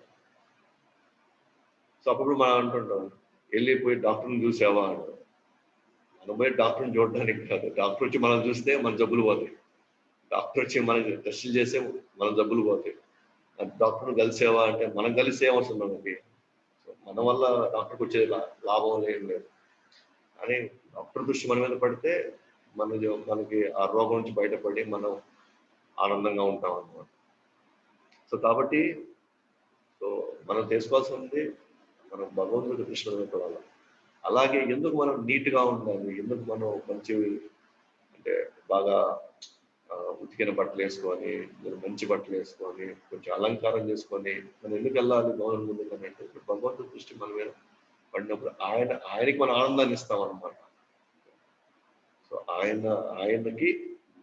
సో అప్పుడు మనం అంటుంటాం, వెళ్ళిపోయి డాక్టర్ని చూసావా అంటాం. మనం పోయి డాక్టర్ని చూడడానికి కాదు, డాక్టర్ వచ్చి మనం చూస్తే మన జబ్బులు పోతాయి. డాక్టర్ వచ్చి మనకి టెస్టులు చేస్తే మన జబ్బులు పోతాయి. డాక్టర్ని కలిసేవా అంటే మనం కలిసి ఏమవుతుంది మనకి, మన వల్ల డాక్టర్కి వచ్చే లాభం ఏం లేదు. అని డాక్టర్ దృష్టి మన మీద పడితే మనకి ఆ రోగం నుంచి బయటపడి మనం ఆనందంగా ఉంటాం అన్నమాట. సో కాబట్టి సో మనం తెలుసుకోవాల్సింది మనం భగవంతుడి దృష్టిలో పెట్టాలి. అలాగే ఎందుకు మనం నీట్గా ఉండాలి, ఎందుకు మనం మంచి అంటే బాగా ఉతికిన బట్టలు వేసుకొని, మంచి బట్టలు వేసుకొని, కొంచెం అలంకారం చేసుకొని మనం ఎందుకు వెళ్ళాలి భగవంతుడి ముందుకు అంటే భగవంతుడి దృష్టి మన మీద పడినప్పుడు ఆయనకి మనం ఆనందాన్ని ఇస్తాం అన్నమాట. సో ఆయనకి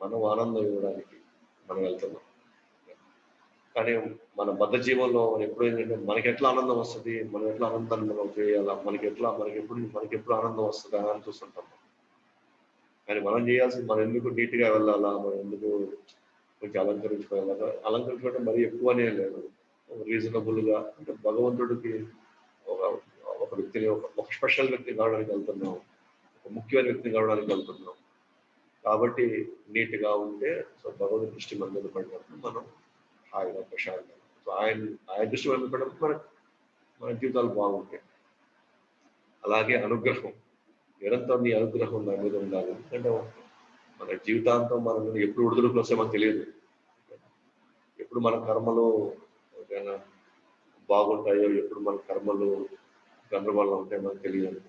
మనం ఆనందం ఇవ్వడానికి మనం వెళ్తున్నాం. కానీ మన బద్ధ జీవనంలో ఎప్పుడు ఏంటంటే మనకి ఎట్లా ఆనందం వస్తుంది, మనం ఎట్లా ఆనందాన్ని మనం చేయాలా, మనకి ఎప్పుడు ఆనందం వస్తుందా అని చూస్తుంటాం. కానీ మనం చేయాల్సింది మనం ఎందుకు నీట్గా వెళ్ళాలా, మనం ఎందుకు కొంచెం అలంకరించుకోవాలా, అలంకరించుకోవడం మరీ ఎక్కువనే లేదు, రీజనబుల్గా అంటే భగవంతుడికి ఒక ఒక వ్యక్తిని ఒక స్పెషల్ వ్యక్తిని కావడానికి వెళ్తున్నాం, ఒక ముఖ్యమైన వ్యక్తిని కావడానికి వెళ్తున్నాం. కాబట్టి నీట్గా ఉంటే సో భగవంతుడి దృష్టి మన మీద పడినప్పుడు మనం హాయిగా ప్రశాంతంగా సో ఆయన దృష్టి మన మీద పడినప్పుడు మన జీవితాలు బాగుంటాయి. అలాగే అనుగ్రహం, నిరంతరం నీ అనుగ్రహం నా మీద ఉండాలి. ఎందుకంటే మన జీవితాంతం మనం ఎప్పుడు ఒడిదుడుకులు వస్తే మనకు తెలియదు, ఎప్పుడు మన కర్మలు బాగుంటాయో, ఎప్పుడు మన కర్మలు గందరగోళం ఉంటాయో మనకు తెలియదు.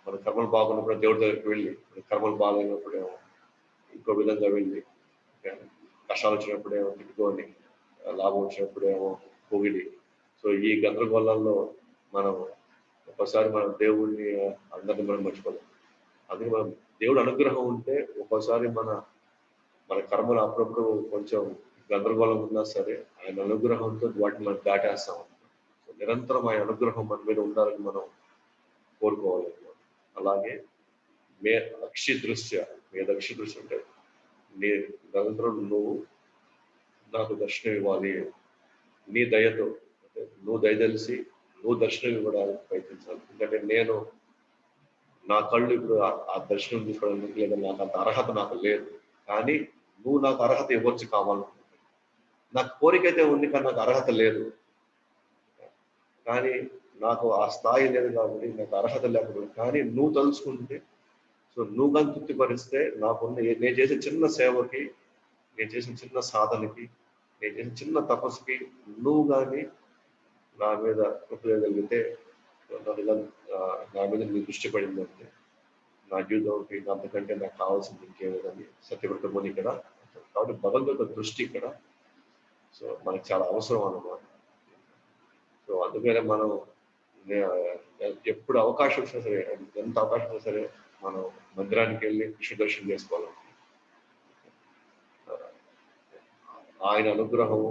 మన కర్మలు బాగున్నప్పుడు దేవుడి దగ్గరికి వెళ్ళి, కర్మలు బాగాలేనప్పుడేమో ఇంకో విధంగా వెళ్ళి, కష్టాలు వచ్చినప్పుడేమో తిట్టుకొని, లాభం వచ్చినప్పుడేమో పొగిడి. సో ఈ గందరగోళాల్లో మనం ఒక్కోసారి మనం దేవుడిని అందరినీ మనం మర్చిపోలేం. అందుకే మనం దేవుడు అనుగ్రహం ఉంటే ఒక్కోసారి మన కర్మలు అప్పుడప్పుడు కొంచెం గందరగోళం ఉన్నా సరే ఆయన అనుగ్రహంతో వాటిని మనం దాటేస్తాం. సో నిరంతరం ఆయన అనుగ్రహం మన మీద ఉండాలని మనం కోరుకోవాలి. అలాగే మే అక్షిదృశ్య అంటే నీ నిరంతరం నువ్వు నాకు దర్శనం ఇవ్వాలి, నీ దయతో అంటే నువ్వు దయదలిసి నువ్వు దర్శనం ఇవ్వడానికి ప్రయత్నించాలి. ఎందుకంటే నేను నా కళ్ళు ఇప్పుడు ఆ దర్శనం తీసుకోవడానికి లేదా నాకు అంత అర్హత నాకు లేదు, కానీ నువ్వు నాకు అర్హత ఇవ్వచ్చు కావాలనుకుంటున్నాను. నాకు కోరిక అయితే ఉంది కానీ నాకు అర్హత లేదు. కానీ నాకు ఆ స్థాయి లేదు కాబట్టి నాకు అర్హత లేకపోతే, కానీ నువ్వు తలుచుకుంటే సో నువ్వు కానీ తృప్తిపరిస్తే నాకున్న నేను చేసే చిన్న సేవకి, నేను చేసిన చిన్న సాధనకి, నేను చేసిన చిన్న తపస్సుకి నువ్వు కానీ నా మీద కృపగలిగితే నా మీద నీ దృష్టి పడిందంటే నా జీవితంకి అంతకంటే నాకు కావాల్సింది ఇంకేదని సత్యవ్రత ముని ఇక్కడ. కాబట్టి భగవంతుడి దృష్టి ఇక్కడ సో మనకు చాలా అవసరం అన్నమాట. సో అందుకనే మనం ఎప్పుడు అవకాశం వచ్చినా సరే, ఎంత అవకాశం వచ్చినా సరే మనం మందిరానికి వెళ్ళి కృష్ణ దర్శనం చేసుకోవాలి. ఆయన అనుగ్రహము,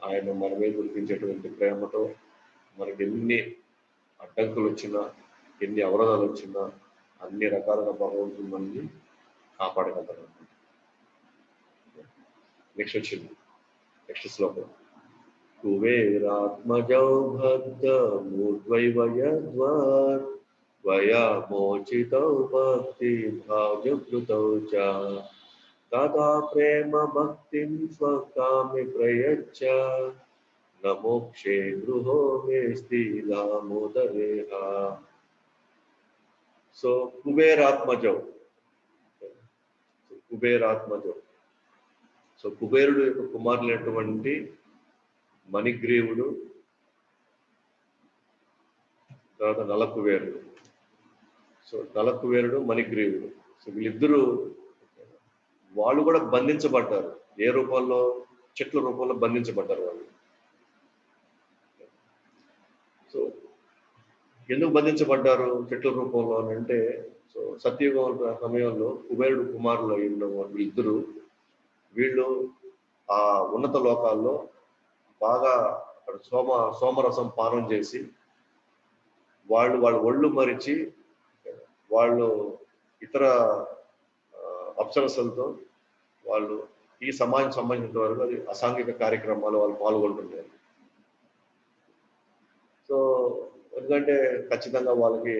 ఆయన మన మీద కురిపించేటువంటి ప్రేమతో మనకి ఎన్ని అడ్డంకులు వచ్చినా, ఎన్ని అవరోధాలు వచ్చినా అన్ని రకాలుగా భగవంతుడు మనల్ని కాపాడగలరు. నెక్స్ట్ శ్లోకం. కుబేరాత్మజౌ భక్త మూర్ధ్వైవయద్వార్ వయా మోచితౌ భక్తి భావ్యకృతౌ చ తదా ప్రేమ భక్తిం స్వకామి ప్రయచ్చ నమోక్షే గృహో వేస్తి దామోదరేహ. సో కుబేరాత్మజౌ, సో కుబేరుడు యొక్క కుమారులైనటువంటి మణిగ్రీవుడు, తర్వాత నలకుబేరుడు. సో నలకుబేరుడు మణిగ్రీవుడు, సో వీళ్ళిద్దరూ వాళ్ళు కూడా బంధించబడ్డారు. ఏ రూపంలో? చెట్ల రూపంలో బంధించబడ్డారు వాళ్ళు. సో ఎందుకు బంధించబడ్డారు చెట్ల రూపంలో అని అంటే, సో సత్యయుగం సమయంలో కుబేరుడు కుమారులు అయిన వీళ్ళిద్దరూ వీళ్ళు ఆ ఉన్నత లోకాల్లో బాగా సోమరసం పానం చేసి వాళ్ళ ఒళ్ళు మరిచి వాళ్ళు ఇతర అప్సరసలతో వాళ్ళు ఈ సమాజం సంబంధించిన వరకు అది అసాంఘిక కార్యక్రమాలు వాళ్ళు పాల్గొంటున్నారు. సో ఎందుకంటే ఖచ్చితంగా వాళ్ళకి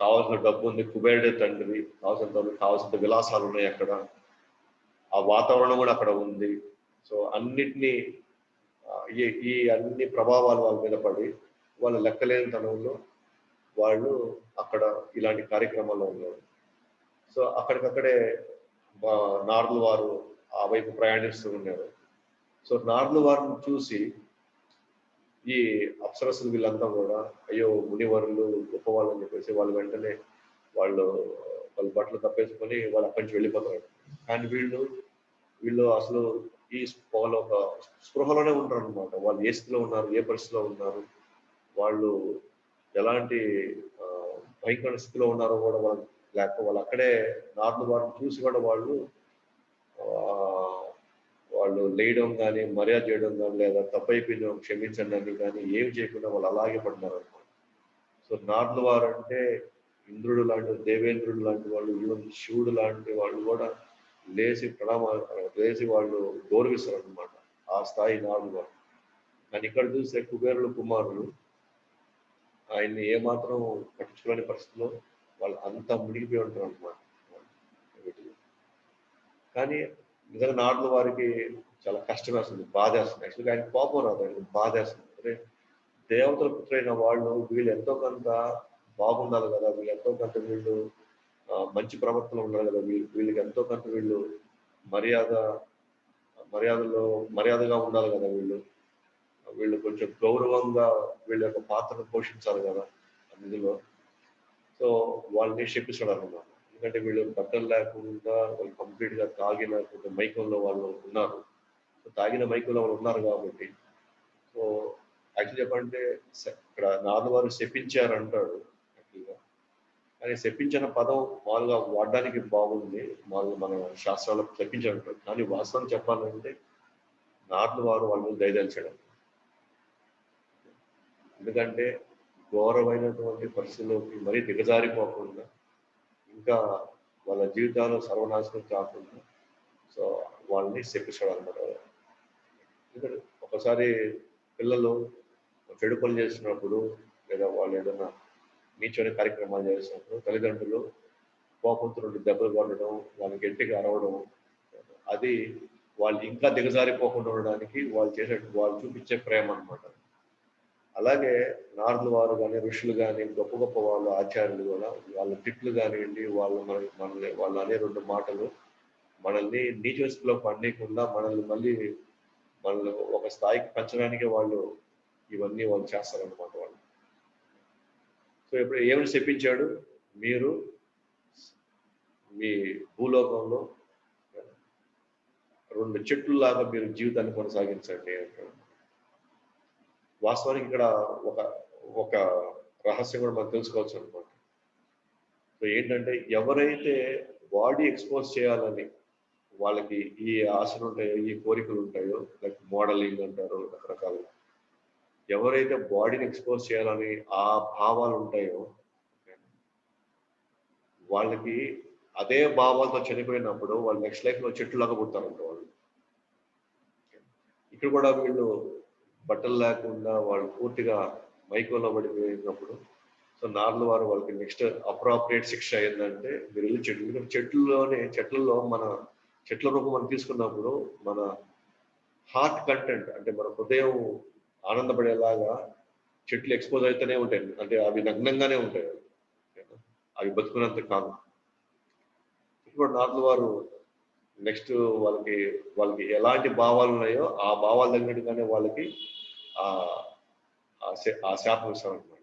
కావాల్సిన డబ్బు ఉంది, కుబేరుడే తండ్రి, కావాల్సిన విలాసాలు ఉన్నాయి అక్కడ, ఆ వాతావరణం కూడా అక్కడ ఉంది. సో అన్నిటినీ ఈ అన్ని ప్రభావాలు వాళ్ళ మీద పడి వాళ్ళ లెక్కలేని తనంలో వాళ్ళు అక్కడ ఇలాంటి కార్యక్రమాల్లో ఉన్నారు. సో అక్కడికక్కడే నారదుల వారు ఆ వైపు ప్రయాణిస్తూ ఉన్నారు. సో నారదుల వారిని చూసి ఈ అప్సరసలు వీళ్ళంతా కూడా అయ్యో మునివరులు గొప్పవాళ్ళు అని చెప్పేసి వాళ్ళు వెంటనే వాళ్ళు వాళ్ళ బట్టలు తప్పేసుకొని వాళ్ళు అక్కడి నుంచి వెళ్ళిపోతారు. కానీ వీళ్ళు అసలు ఈ వాళ్ళు ఒక స్పృహలోనే ఉంటారు అనమాట. వాళ్ళు ఏ స్థితిలో ఉన్నారు, ఏ పరిస్థితిలో ఉన్నారు, వాళ్ళు ఎలాంటి ఆ, భయంకర స్థితిలో ఉన్నారో కూడా వాళ్ళు లేకపోతే వాళ్ళు అక్కడే నార్మల్ వారిని చూసి కూడా ఆ, వాళ్ళు లేయడం కానీ మర్యాద చేయడం కానీ లేదా తప్పైపోయిన క్షమించండి అని కానీ ఏమి చేయకుండా వాళ్ళు అలాగే పడినారు అనమాట. సో నార్మల్ వారు అంటే ఇంద్రుడు లాంటి దేవేంద్రుడు లాంటి వాళ్ళు, ఈవెన్ శివుడు లాంటి వాళ్ళు కూడా లేచి వాళ్ళు గౌరవిస్తారు అనమాట. ఆ స్థాయి నార్మల్ వారు. కానీ ఇక్కడ చూస్తే కుబేరులు కుమారులు ఆయన్ని ఏమాత్రం పట్టించుకోలేని పరిస్థితిలో వాళ్ళు అంతా మునిగిపోయి ఉంటారు అనమాట. కానీ నిజంగా నార్మల్ వారికి చాలా కష్టం వేస్తుంది, బాధ వేస్తుంది. యాక్చువల్గా ఆయన కోపం రాదు, ఆయన బాధ వేస్తుంది. అంటే దేవతల పుత్రైన వాళ్ళు వీళ్ళు ఎంతో కొంత బాగుండాలి కదా, వీళ్ళు ఎంతో కొంత వీళ్ళు మంచి ప్రవర్తన ఉండాలి కదా, వీళ్ళకి ఎంతో కొంత వీళ్ళు మర్యాద మర్యాదగా ఉండాలి కదా, వీళ్ళు కొంచెం గౌరవంగా వీళ్ళ యొక్క పాత్రను పోషించాలి కదా అందులో. సో వాళ్ళని శపిస్తాడు అనమాట. ఎందుకంటే వీళ్ళు బట్టలు లేకుండా వాళ్ళు కంప్లీట్ గా తాగిన మైకంలో వాళ్ళు ఉన్నారు. సో తాగిన మైకంలో వాళ్ళు ఉన్నారు కాబట్టి సో యాక్చువల్ చెప్పాలంటే ఇక్కడ నాన్నవారు శపించారు అంటాడు యాక్చువల్గా. కానీ శపించిన పదం మామూలుగా వాడడానికి బాగుంది, మామూలుగా మన శాస్త్రాల్లో శపించారు అంటారు. కానీ వాస్తవం చెప్పాలంటే నార్లు వారు వాళ్ళ మీద దయదలిచడం. ఎందుకంటే ఘోరమైనటువంటి పరిస్థితుల్లోకి మరీ దిగజారిపోకుండా ఇంకా వాళ్ళ జీవితాలు సర్వనాశనం కాకుండా సో వాళ్ళని శపించడం అనమాట. ఎందుకంటే ఒకసారి పిల్లలు చెడు పనులు చేసినప్పుడు లేదా వాళ్ళు ఏదైనా నీచని కార్యక్రమాలు చేసినప్పుడు తల్లిదండ్రులు కోపంతో 2 దెబ్బలు కొట్టడం, వాళ్ళకి గట్టిగా అరవడం, అది వాళ్ళు ఇంకా దిగజారిపోకుండా ఉండడానికి వాళ్ళు చూపించే ప్రేమ అనమాట. అలాగే నారదుల వారు కానీ ఋషులు కానీ గొప్ప గొప్ప వాళ్ళు ఆచార్యులు కూడా వాళ్ళ తిట్లు కానివ్వండి, వాళ్ళు అనే 2 మాటలు మనల్ని నీచ స్థితిలో పడనీయకుండా మనల్ని ఒక స్థాయికి పెంచడానికి ఇవన్నీ వాళ్ళు చేస్తారనమాట వాళ్ళు. సో ఇప్పుడు ఏమని చెప్పించాడు, మీరు మీ భూలోకంలో 2 చెట్లు లాగా మీరు జీవితాన్ని కొనసాగించండి అంటాడు. వాస్తవానికి ఇక్కడ ఒక రహస్యం కూడా మనం తెలుసుకోవచ్చు అనమాట. సో ఏంటంటే ఎవరైతే బాడీ ఎక్స్పోజ్ చేయాలని వాళ్ళకి ఈ ఆశలు ఉంటాయో, ఈ కోరికలు ఉంటాయో, లైక్ మోడలింగ్ అంటారు రకరకాలుగా, ఎవరైతే బాడీని ఎక్స్పోజ్ చేయాలని ఆ భావాలు ఉంటాయో వాళ్ళకి అదే భావాలతో చనిపోయినప్పుడు వాళ్ళు నెక్స్ట్ లైఫ్ లో చెట్టులాగా పుడతారంట వాళ్ళు. ఇక్కడ కూడా వీళ్ళు బట్టలు లేకుండా వాళ్ళు పూర్తిగా మైకోలో పడిపోయినప్పుడు సో నార్లు వారు వాళ్ళకి నెక్స్ట్ అప్రాప్రియేట్ శిక్ష ఏంటంటే మీరు వెళ్ళి చెట్లలో మన చెట్ల రూపం మనం తీసుకున్నప్పుడు మన హార్ట్ కంటెంట్ అంటే మన హృదయం ఆనందపడేలాగా చెట్లు ఎక్స్పోజ్ అయితేనే ఉంటాయి. అంటే అవి నగ్నంగానే ఉంటాయి, అవి బతుకున్నంత కాదు. ఇప్పుడు నార్లు వారు నెక్స్ట్ వాళ్ళకి ఎలాంటి భావాలు ఉన్నాయో ఆ భావాలు తగినట్టుగానే వాళ్ళకి ఆ శాపం ఇస్తారనమాట.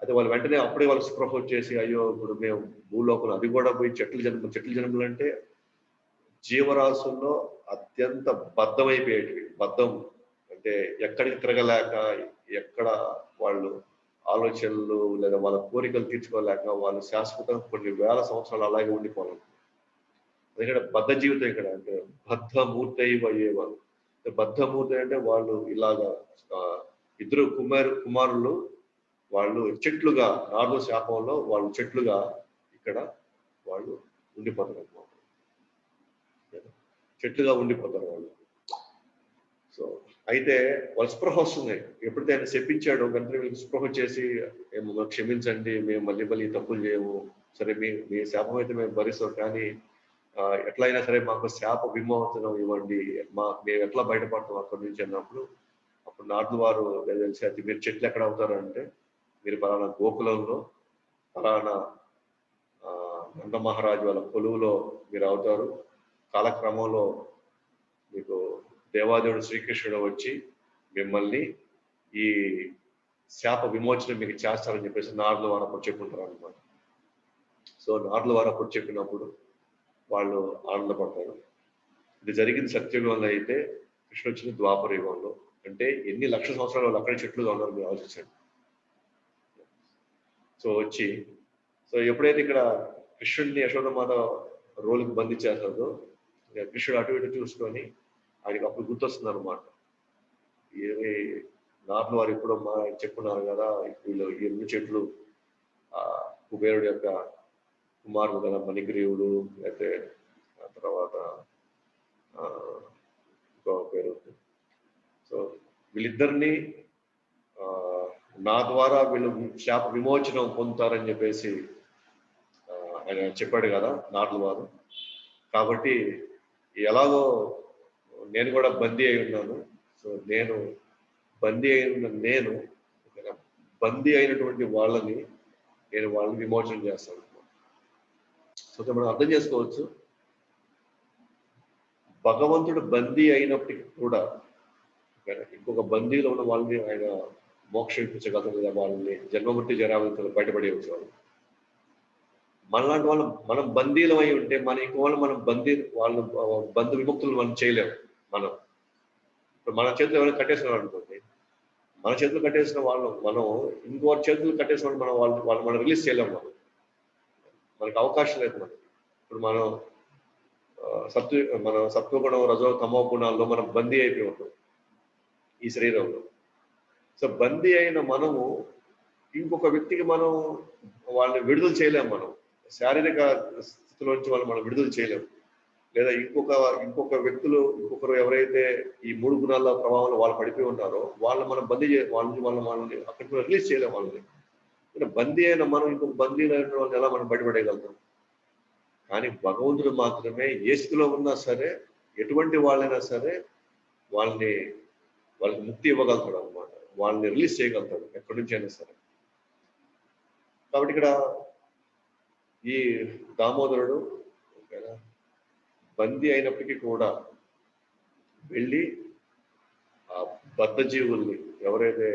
అయితే వాళ్ళు వెంటనే అప్పుడే వాళ్ళు స్పృహ వచ్చేసి అయ్యో ఇప్పుడు మేము భూలోకం అది కూడా పోయి చెట్లు జన్మలు అంటే జీవరాశుల్లో అత్యంత బద్ధమైపోయేటివి. బద్ధం అంటే ఎక్కడికి తిరగలేక, ఎక్కడ వాళ్ళు ఆలోచనలు లేదా వాళ్ళ కోరికలు తీర్చుకోలేక వాళ్ళు శాశ్వతంగా కొన్ని వేల సంవత్సరాలు అలాగే ఉండిపోవాలి. ఎందుకంటే బద్ధ జీవితం ఇక్కడ అంటే బద్ధమూర్తి అయ్యేవాళ్ళు. బద్ధమూర్తి అంటే వాళ్ళు ఇలాగా 2 కుమారులు వాళ్ళు చెట్లుగా నార్లు శాపంలో వాళ్ళు చెట్లుగా ఇక్కడ వాళ్ళు ఉండిపోతారు అన్నమాట. చెట్లుగా ఉండిపోతారు వాళ్ళు. సో అయితే వాళ్ళ స్పృహ వస్తుంది. ఎప్పుడైతే ఆయన చెప్పించాడో వెంటనే వీళ్ళకి స్పృహ వచ్చేసి క్షమించండి, మేము మళ్ళీ తప్పులు చేయము, సరే మీ శాపం అయితే మేము భరిస్తాం, కానీ ఎట్లయినా సరే మాకు శాప విమోచనం ఇవ్వండి, మేము ఎట్లా బయటపడతాం అక్కడి నుంచి అన్నప్పుడు అప్పుడు నార్లు వారు తెలిసి అది మీరు చెట్లు ఎక్కడ అవుతారంటే మీరు పలానా గోకులంలో పలానా నంద మహారాజు వాళ్ళ కొలువులో మీరు అవుతారు. కాలక్రమంలో మీకు దేవాదేవుడు శ్రీకృష్ణుడు వచ్చి మిమ్మల్ని ఈ శాప విమోచనం మీకు చేస్తారని చెప్పేసి నారదుల వారు అప్పుడు చెప్పుకుంటారు అనమాట. సో నారదుల వారు అప్పుడు చెప్పినప్పుడు వాళ్ళు ఆనందపడతారు. ఇది జరిగింది సత్యయుగంలో అయితే, కృష్ణ వచ్చింది ద్వాపర యుగంలో. అంటే ఎన్ని లక్షల సంవత్సరాలు వాళ్ళు అక్కడే చెట్లుగా ఉన్నారు మీరు ఆలోచించండి. సో వచ్చి సో ఎప్పుడైతే ఇక్కడ కృష్ణుడిని యశోదమాత రోలుకి బంధించేస్తుందో, కృష్ణుడు అటు ఇటు చూసుకొని ఆయనకి అప్పుడు గుర్తొస్తుంది అనమాట. ఏమి నారదుల వారు ఇప్పుడు చెప్పున్నారు కదా, వీళ్ళు ఈ 2 చెట్లు కుబేరుడు యొక్క కుమారుడు కదా, మణిగ్రీవుడు, అయితే ఆ తర్వాత ఇంకో పేరు. సో వీళ్ళిద్దరిని నా ద్వారా వీళ్ళు శాప విమోచనం పొందుతారని చెప్పేసి ఆయన చెప్పాడు కదా నారదుల వారు. కాబట్టి ఎలాగో నేను కూడా బందీ అయి ఉన్నాను. సో నేను బందీ అయినటువంటి వాళ్ళని విమోచన చేస్తాను. సో మనం అర్థం చేసుకోవచ్చు, భగవంతుడు బందీ అయినప్పటికీ కూడా ఇంకొక బందీలో ఉన్న వాళ్ళని ఆయన మోక్షం ఇప్పించగలరు కదా, వాళ్ళని జన్మమృతి జరావృత్తులు బయటపడేయవచ్చు. వాళ్ళు మనలాంటి వాళ్ళు మనం బందీలం అయి ఉంటే ఇంకో వాళ్ళు వాళ్ళు బంధు విముక్తులు మనం చేయలేము. ఇప్పుడు మన చేతులు ఎవరైనా కట్టేస్తున్నారు అనుకోండి, మన చేతులు కట్టేసిన మనం ఇంకో చేతులు కట్టేసిన వాళ్ళు మనం రిలీజ్ చేయలేము. మనకి అవకాశం లేదు. ఇప్పుడు మనం సత్వగుణం, రజో, తమో గుణాల్లో మనం బందీ అయిపోయి ఉంటాం ఈ శరీరంలో. సో బందీ అయిన మనము ఇంకొక వ్యక్తికి వాళ్ళని విడుదల చేయలేము. మనం శారీరక స్థితిలోంచి మనం విడుదల చేయలేము. లేదా ఇంకొకరు ఎవరైతే ఈ 3 గుణాల ప్రభావంలో వాళ్ళు పడిపోయి ఉంటారో మనం బందీ వాళ్ళని అక్కడికి రిలీజ్ చేయలేము. వాళ్ళని బందీ అయిన మనం ఇంకొక బందీ అయిన వాళ్ళని ఎలా మనం బయటపడేయగలుగుతాం? కానీ భగవంతుడు మాత్రమే ఏ స్థితిలో ఉన్నా సరే, ఎటువంటి వాళ్ళైనా సరే వాళ్ళకి ముక్తి ఇవ్వగలుగుతాడు అనమాట. వాళ్ళని రిలీజ్ చేయగలుగుతాడు ఎక్కడి నుంచి అయినా సరే. కాబట్టి ఇక్కడ ఈ దామోదరుడు బందీ అయినప్పటికీ కూడా వెళ్ళి ఆ బద్ధ జీవుల్ని, ఎవరైతే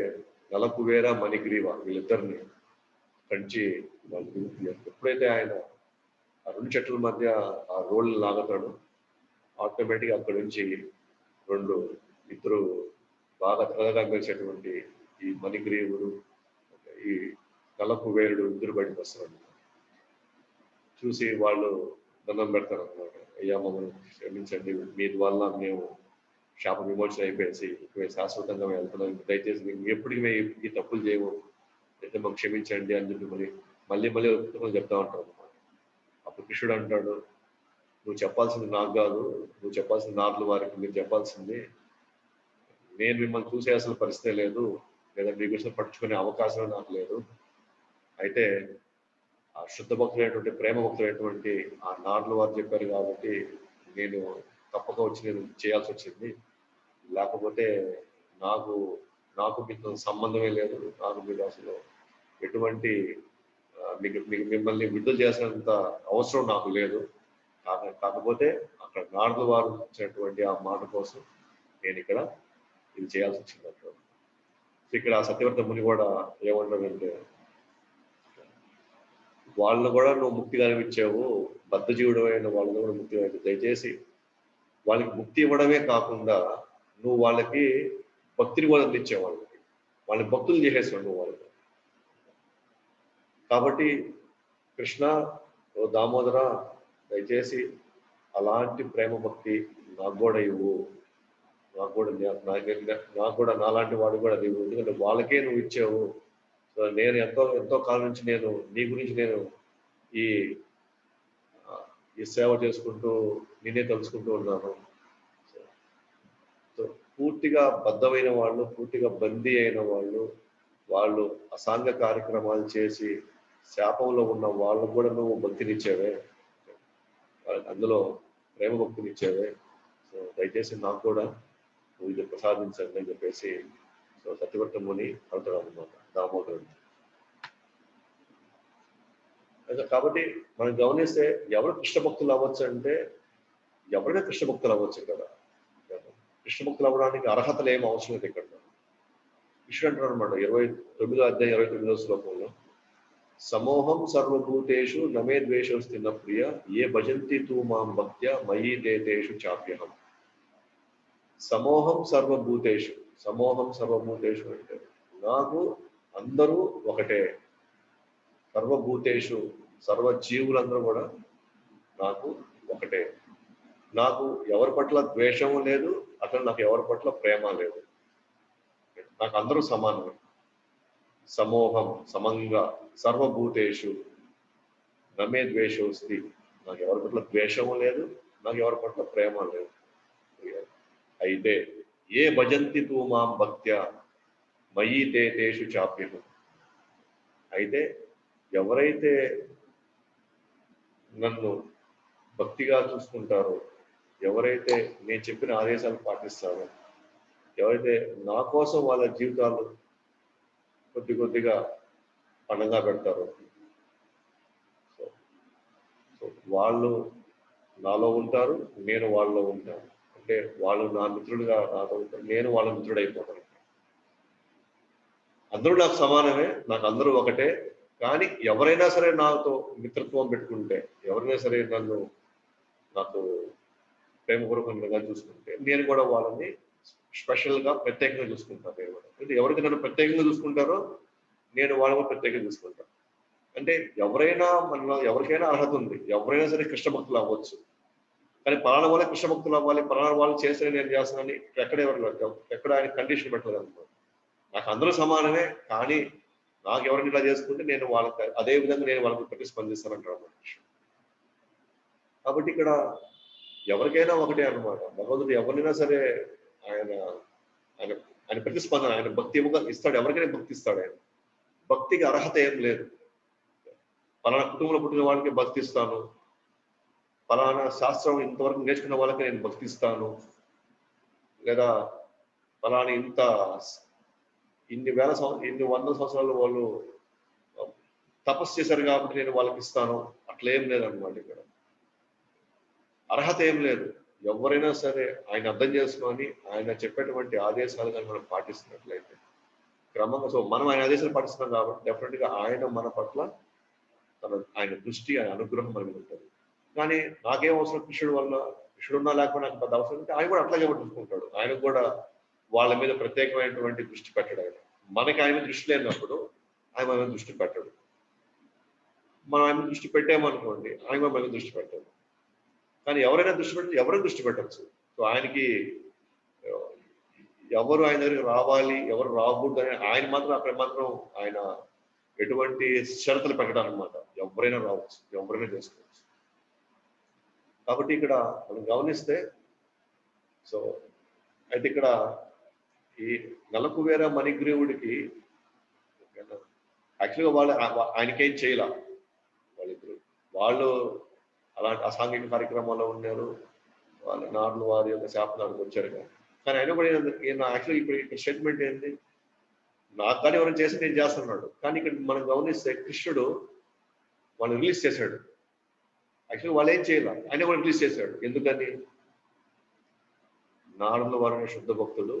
నలకువేర, మణిగ్రీవ, వీళ్ళిద్దరిని కంచి వాళ్ళు ఎప్పుడైతే ఆయన ఆ 2 చెట్ల మధ్య ఆ రోడ్లు లాగుతాడు, ఆటోమేటిక్గా అక్కడి నుంచి ఇద్దరు బాగా త్వరగా మెలిసేటువంటి ఈ మణిగ్రీవుడు, ఈ నలకువేరుడు ఇద్దరు బయటకు వస్తారు. చూసి వాళ్ళు దండం పెడతారు అనమాట. అయ్యా మమ్మల్ని క్షమించండి, మీ వల్ల మేము శాప విమోచన అయిపోయేసి శాశ్వతంగా మేము వెళ్తున్నాం, దయచేసి మేము ఎప్పటికీ మేము ఈ తప్పులు చేయము, అయితే మాకు క్షమించండి అని చెప్పి మళ్ళీ చెప్తా ఉంటారు అనమాట. అప్పుడు కృష్ణుడు అంటాడు, నువ్వు చెప్పాల్సింది నాకు కాదు, నువ్వు చెప్పాల్సింది నారదుల వారికి. మీరు చెప్పాల్సింది, నేను మిమ్మల్ని చూసే అసలు పరిస్థితే లేదు, లేదా మీ గురించి పట్టించుకునే అవకాశం నాకు లేదు. అయితే ఆ శుద్ధ భక్తులైనటువంటి, ప్రేమ భక్తులైనటువంటి ఆ నారదుల వారు చెప్పారు కాబట్టి నేను తప్పక వచ్చి నేను చేయాల్సి వచ్చింది. లేకపోతే నాకు మీతో సంబంధమే లేదు, నాకు మీరు అసలు ఎటువంటి మిమ్మల్ని విడుదల చేసినంత అవసరం నాకు లేదు. కాకపోతే అక్కడ నారదుల వారు ఇచ్చినటువంటి ఆ మాట కోసం నేను ఇక్కడ ఇది చేయాల్సి వచ్చింది. ఇక్కడ సత్యవర్త ముని కూడా ఏమంటారంటే, వాళ్ళను కూడా నువ్వు ముక్తి కలిగించావు, బద్ధజీవుడు అయిన వాళ్ళని కూడా ముక్తి కలిగి, దయచేసి వాళ్ళకి ముక్తి ఇవ్వడమే కాకుండా నువ్వు వాళ్ళకి భక్తిని కూడా అందించావు, వాళ్ళని భక్తులు చేసేసావు నువ్వు వాళ్ళకి. కాబట్టి కృష్ణ, ఓ దామోదర, దయచేసి అలాంటి ప్రేమ భక్తి నాకు కూడా ఇవ్వు, నాకు కూడా నాలాంటి వాడు కూడా ఇవ్వు, ఎందుకంటే వాళ్ళకే నువ్వు ఇచ్చావు. సో నేను ఎంతో కాలం నుంచి నేను నీ గురించి నేను ఈ సేవ చేసుకుంటూ నేనే తెలుసుకుంటూ ఉన్నాను. సో పూర్తిగా బద్ధమైన వాళ్ళు, పూర్తిగా బందీ అయిన వాళ్ళు అసాంగ కార్యక్రమాలు చేసి శాపంలో ఉన్న వాళ్ళకు కూడా నువ్వు భక్తినిచ్చావే, అందులో ప్రేమ భక్తినిచ్చావే. సో దయచేసి నాకు కూడా నువ్వు ఇది ప్రసాదించండి అని చెప్పేసి సో సత్యవర్త ముని అవుతాడు అన్నమాట దామోదరుడు. కాబట్టి మనం గమనిస్తే ఎవరు కృష్ణ భక్తులు అవ్వచ్చు అంటే, ఎవరైనా కృష్ణ భక్తులు అవ్వచ్చు కదా. కృష్ణ భక్తులు అవ్వడానికి అర్హతలు ఏం అవసరం లేదు ఇక్కడ. కృష్ణుడు అంటారు అనమాట 29వ అధ్యాయం 29వ శ్లోకంలో, సమోహం సర్వభూతేషు నమే ద్వేషోస్తి న ప్రియ ఏ భజంతి తూ మాం భక్త్యా మయీ దేతేషు చాప్యహం. సమోహం సర్వభూతేషు, సమోహం సర్వభూతేషు అంటే నాకు అందరూ ఒకటే. సర్వభూతేషు, సర్వ జీవులందరూ కూడా నాకు ఒకటే. నాకు ఎవరి పట్ల ద్వేషము లేదు, అట్లా నాకు ఎవరి పట్ల ప్రేమ లేదు. నాకు అందరూ సమానమే. సమోహం, సమంగా, సర్వభూతేషు నమే ద్వేషోస్తి, నాకు ఎవరి పట్ల ద్వేషము లేదు, నాకు ఎవరి పట్ల ప్రేమ లేదు. అయితే ఏ భజంతి తూ మాం భక్త్యా మయీ తేషు చాప్యహం. అయితే ఎవరైతే నన్ను భక్తిగా చూసుకుంటారో, ఎవరైతే నేను చెప్పిన ఆదేశాలు పాటిస్తారో, ఎవరైతే నా కోసం వాళ్ళ జీవితాలు కొద్ది కొద్దిగా పణంగా పెడతారో, సో వాళ్ళు నాలో ఉంటారు, నేను వాళ్ళలో ఉంటాను. అంటే వాళ్ళు నా మిత్రులుగా నాతో ఉంటారు, నేను వాళ్ళ మిత్రుడైపోతాను. అందరూ నాకు సమానమే, నాకు అందరూ ఒకటే. కానీ ఎవరైనా సరే నాతో మిత్రత్వం పెట్టుకుంటే, ఎవరైనా సరే నాకు ప్రేమపూర్వకంగా చూసుకుంటే, నేను కూడా వాళ్ళని స్పెషల్గా ప్రత్యేకంగా చూసుకుంటాను. నేను కూడా అంటే ఎవరికి నన్ను ప్రత్యేకంగా చూసుకుంటారో నేను వాళ్ళని ప్రత్యేకంగా చూసుకుంటాను. అంటే ఎవరైనా మనలో ఎవరికైనా అర్హత ఉంది, ఎవరైనా సరే కృష్ణ భక్తులు అవ్వచ్చు. కానీ పలానా వాళ్ళే కృష్ణ భక్తులు అవ్వాలి, పలానా వాళ్ళు చేస్తే నేను చేస్తానని ఎక్కడ ఆయన కండిషన్ పెట్టలేదు అనుకో. నాకు అందరూ సమానమే, కానీ నాకు ఎవరిని ఇలా చేసుకుంటే నేను వాళ్ళకి అదే విధంగా నేను వాళ్ళకి ప్రతిస్పందిస్తానంటారు అన్నమాట. కాబట్టి ఇక్కడ ఎవరికైనా ఒకటే అన్నమాట. భగవంతుడు ఎవరినైనా సరే ఆయన ఆయన ఆయన ప్రతిస్పందన, ఆయన భక్తి ఇస్తాడు, ఎవరికైనా భక్తి ఇస్తాడు. ఆయన భక్తికి అర్హత ఏం లేదు. పలానా కుటుంబంలో పుట్టిన వాళ్ళకి భక్తి ఇస్తాను, పలానా శాస్త్రం ఇంతవరకు నేర్చుకున్న వాళ్ళకి నేను భక్తి ఇస్తాను, లేదా పలానా ఇన్ని వందల సంవత్సరాలు వాళ్ళు తపస్సు చేశారు కాబట్టి నేను వాళ్ళకి ఇస్తాను, అట్లా ఏం లేదన్నమాట. ఇక్కడ అర్హత ఏం లేదు. ఎవరైనా సరే ఆయన అర్థం చేసుకొని ఆయన చెప్పేటువంటి ఆదేశాలు కానీ మనం పాటిస్తున్నట్లయితే క్రమంగా, సో మనం ఆయన ఆదేశాలు పాటిస్తున్నాం కాబట్టి డెఫినెట్ గా ఆయన మన పట్ల ఆయన దృష్టి, ఆయన అనుగ్రహం మన మీద ఉంటుంది. కానీ నాకేం అవసరం, కృష్ణుడున్నా లేకపోతే నాకు పెద్ద అవసరం ఉంటే ఆయన కూడా అట్లాగే చూసుకుంటాడు. ఆయనకు కూడా వాళ్ళ మీద ప్రత్యేకమైనటువంటి దృష్టి పెట్టడు. ఆయన మనకి ఆయన దృష్టి లేనప్పుడు ఆయన మన మీద దృష్టి పెట్టడు. మనం ఆయన దృష్టి పెట్టామనుకోండి, ఆయన మన మీద దృష్టి పెట్టాడు. కానీ ఎవరైనా దృష్టి పెట్టచ్చు. సో ఆయనకి ఎవరు ఆయన దగ్గరికి రావాలి, ఎవరు రాకూడదు అని ఆయన మాత్రం అక్కడ మాత్రం ఆయన ఎటువంటి షరతులు పెట్టడాలన్నమాట. ఎవరైనా రావచ్చు, ఎవరైనా చేసుకోవచ్చు. కాబట్టి ఇక్కడ మనం గమనిస్తే, సో అయితే ఇక్కడ ఈ నలకువేర మణిగ్రీవుడికి యాక్చువల్గా ఆయనకేం చేయాల, వాళ్ళు అలాంటి అసాంఘిక కార్యక్రమాల్లో ఉన్నారు, వాళ్ళ నార్లు వారి యొక్క శాపనానికి వచ్చారు. కానీ ఆయన కూడా యాక్చువల్గా ఇక్కడ స్టేట్మెంట్ ఏంటి, నాకు కానీ ఎవరైనా చేసి నేను చేస్తున్నాడు. కానీ ఇక్కడ మనం గమనిస్తే కృష్ణుడు వాళ్ళు రిలీజ్ చేశాడు. యాక్చువల్గా వాళ్ళు ఏం చేయాలి, ఆయన కూడా రిలీజ్ చేశాడు. ఎందుకని, నారదుల వారిని శుద్ధ భక్తులు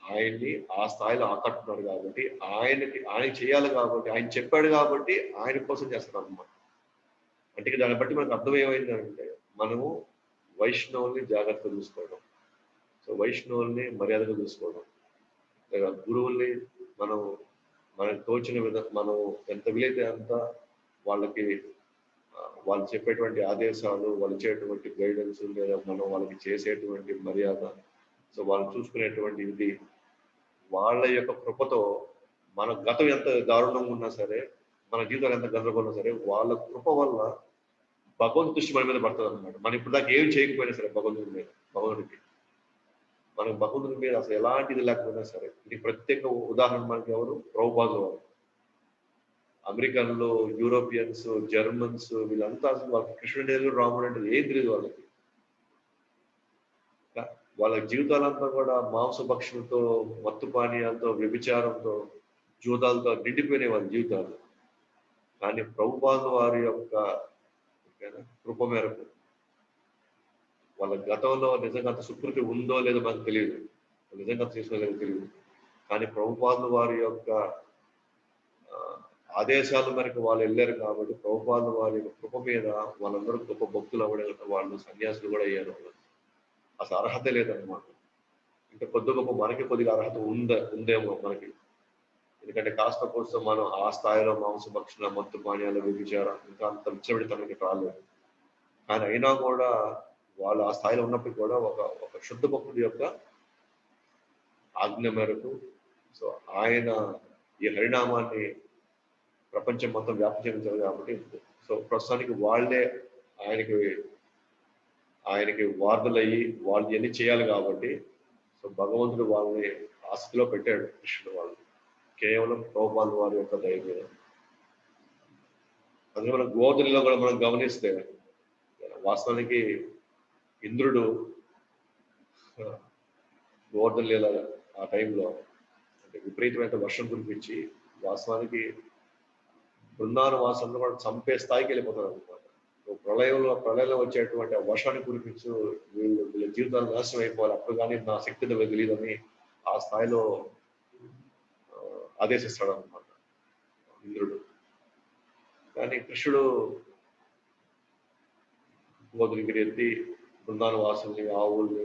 ఆయన్ని ఆ స్థాయిలో ఆకట్టున్నారు కాబట్టి, ఆయన చేయాలి కాబట్టి, ఆయన చెప్పాడు కాబట్టి ఆయన కోసం చేస్తాడు అన్నమాట. అంటే దాన్ని బట్టి మనకు అర్థం ఏమైందంటే, మనము వైష్ణవుల్ని జాగ్రత్తగా చూసుకోవడం, సో వైష్ణవుల్ని మర్యాదగా చూసుకోవడం, లేదా గురువుల్ని మనకు తోచిన విధంగా మనం ఎంత వీలైతే అంత వాళ్ళకి వాళ్ళు చెప్పేటువంటి ఆదేశాలు, వాళ్ళు ఇచ్చేటువంటి గైడెన్స్, లేదా మనం వాళ్ళకి చేసేటువంటి మర్యాద, సో వాళ్ళు చూసుకునేటువంటి ఇది, వాళ్ళ యొక్క కృపతో మన గతం ఎంత దారుణంగా ఉన్నా సరే, మన జీవితాలు ఎంత గందరగోళం సరే, వాళ్ళ కృప వల్ల భగవంతు దృష్టి మన మీద పడుతుంది అన్నమాట. మనం ఇప్పుడు దాకా ఏం చేయకపోయినా సరే భగవంతుడికి మనకు భగవంతుడి మీద అసలు ఎలాంటిది లేకపోయినా సరే, ఇది ప్రత్యేక ఉదాహరణ మనకి ఎవరు, ప్రభుపాదుల వారు. అమెరికన్లు, యూరోపియన్స్, జర్మన్స్, వీళ్ళంతా అసలు వాళ్ళకి కృష్ణుడు లేదు, రాముడు అంటే ఏం తెలియదు వాళ్ళకి. వాళ్ళ జీవితాలంతా కూడా మాంసభక్షణతో, మత్తు పానీయాలతో, వ్యభిచారంతో, జూదాలతో నిండిపోయినాయి వాళ్ళ జీవితాలు. కానీ ప్రభుపాదుల వారి యొక్క కృప మేరకు వాళ్ళ గతంలో నిజంగా అంత సుకృతి ఉందో లేదో మనకు తెలియదు, నిజంగా చేసుకోలేదో తెలియదు. కానీ ప్రభుపాదుల వారి యొక్క ఆదేశాల మేరకు వాళ్ళు వెళ్ళారు కాబట్టి ప్రభుపాదుల వారి యొక్క కృప మీద వాళ్ళందరూ గొప్ప భక్తులు అవ్వడం, వాళ్ళు సన్యాసులు కూడా అయ్యారు. అసలు అర్హత లేదన్నమాట. ఇంకా కొద్ది గొప్ప మనకి కొద్దిగా అర్హత ఉందేమో మనకి. ఎందుకంటే కాస్త కోసం మనం ఆ స్థాయిలో మాంసభక్షణ, మత్తు పానీయాలు, వ్యభిచారం ఇంకా అంత విచ్చబడితనానికి రాలేదు. కానీ అయినా కూడా వాళ్ళు ఆ స్థాయిలో ఉన్నప్పుడు కూడా ఒక శుద్ధ భక్తుడి యొక్క ఆజ్ఞ మేరకు సో ఆయన ఈ హరినామాన్ని ప్రపంచం మొత్తం వ్యాప్తి చెందుతారు కాబట్టి సో ప్రస్తుతానికి వాళ్ళే ఆయనకి వార్డులయ్యి వాళ్ళు ఎన్ని చేయాలి కాబట్టి సో భగవంతుడు వాళ్ళని ఆస్తిలో పెట్టాడు కృష్ణుడు వాళ్ళు కేవలం ప్రభుపాదుల వారి యొక్క దయ మీద. అందుకే మన గోధులలో కూడా మనం గమనిస్తే వాస్తవానికి ఇంద్రుడు గోవర్ధన లీల ఆ టైంలో అంటే విపరీతమైన వర్షం కురిపించి వాస్తవానికి బృందావన వాసంలో కూడా చంపే స్థాయికి వెళ్ళిపోతారు అనమాట. ప్రళయంలో వచ్చేటువంటి ఆ వర్షాన్ని కురిపించు వీళ్ళ జీవితాలు నాశనం అయిపోవాలి, అప్పుడు కానీ నా శక్తి తెలియదని ఆ స్థాయిలో ఆదేశిస్తాడు అనమాట ఇంద్రుడు. కానీ కృష్ణుడు గోధుమగిరి ఎత్తి బృందావన వాసుల్ని, ఆవుల్ని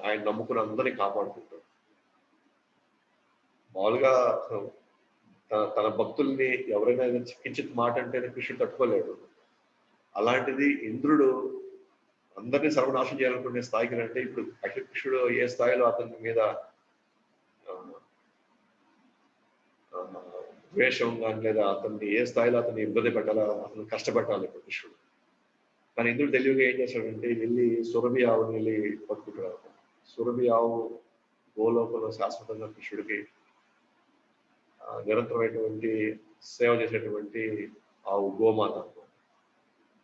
ఆయన నమ్ముకుని అందరినీ కాపాడుకుంటాడు. మామూలుగా తన భక్తుల్ని ఎవరైనా కించిత్ మాట అంటేనే కృష్ణుడు తట్టుకోలేడు. అలాంటిది ఇంద్రుడు అందరినీ సర్వనాశం చేయాలనుకునే స్థాయికి అంటే ఇప్పుడు కృష్ణుడు ఏ స్థాయిలో అతని మీద ద్వేషం కానీ లేదా అతన్ని ఏ స్థాయిలో అతన్ని ఇబ్బంది పెట్టాలా, అతను కష్టపెట్టాలి ఇప్పుడు కృష్ణుడు. కానీ ఇంద్రుడు తెలివిగా ఏం చేశాడంటే వెళ్ళి సురభి ఆవుని వెళ్ళి పట్టుకుంటాడు. సురభి ఆవు గోలోకంలో శాశ్వతంగా కృష్ణుడికి నిరంతరమైనటువంటి సేవ చేసేటువంటి ఆవు గోమాత.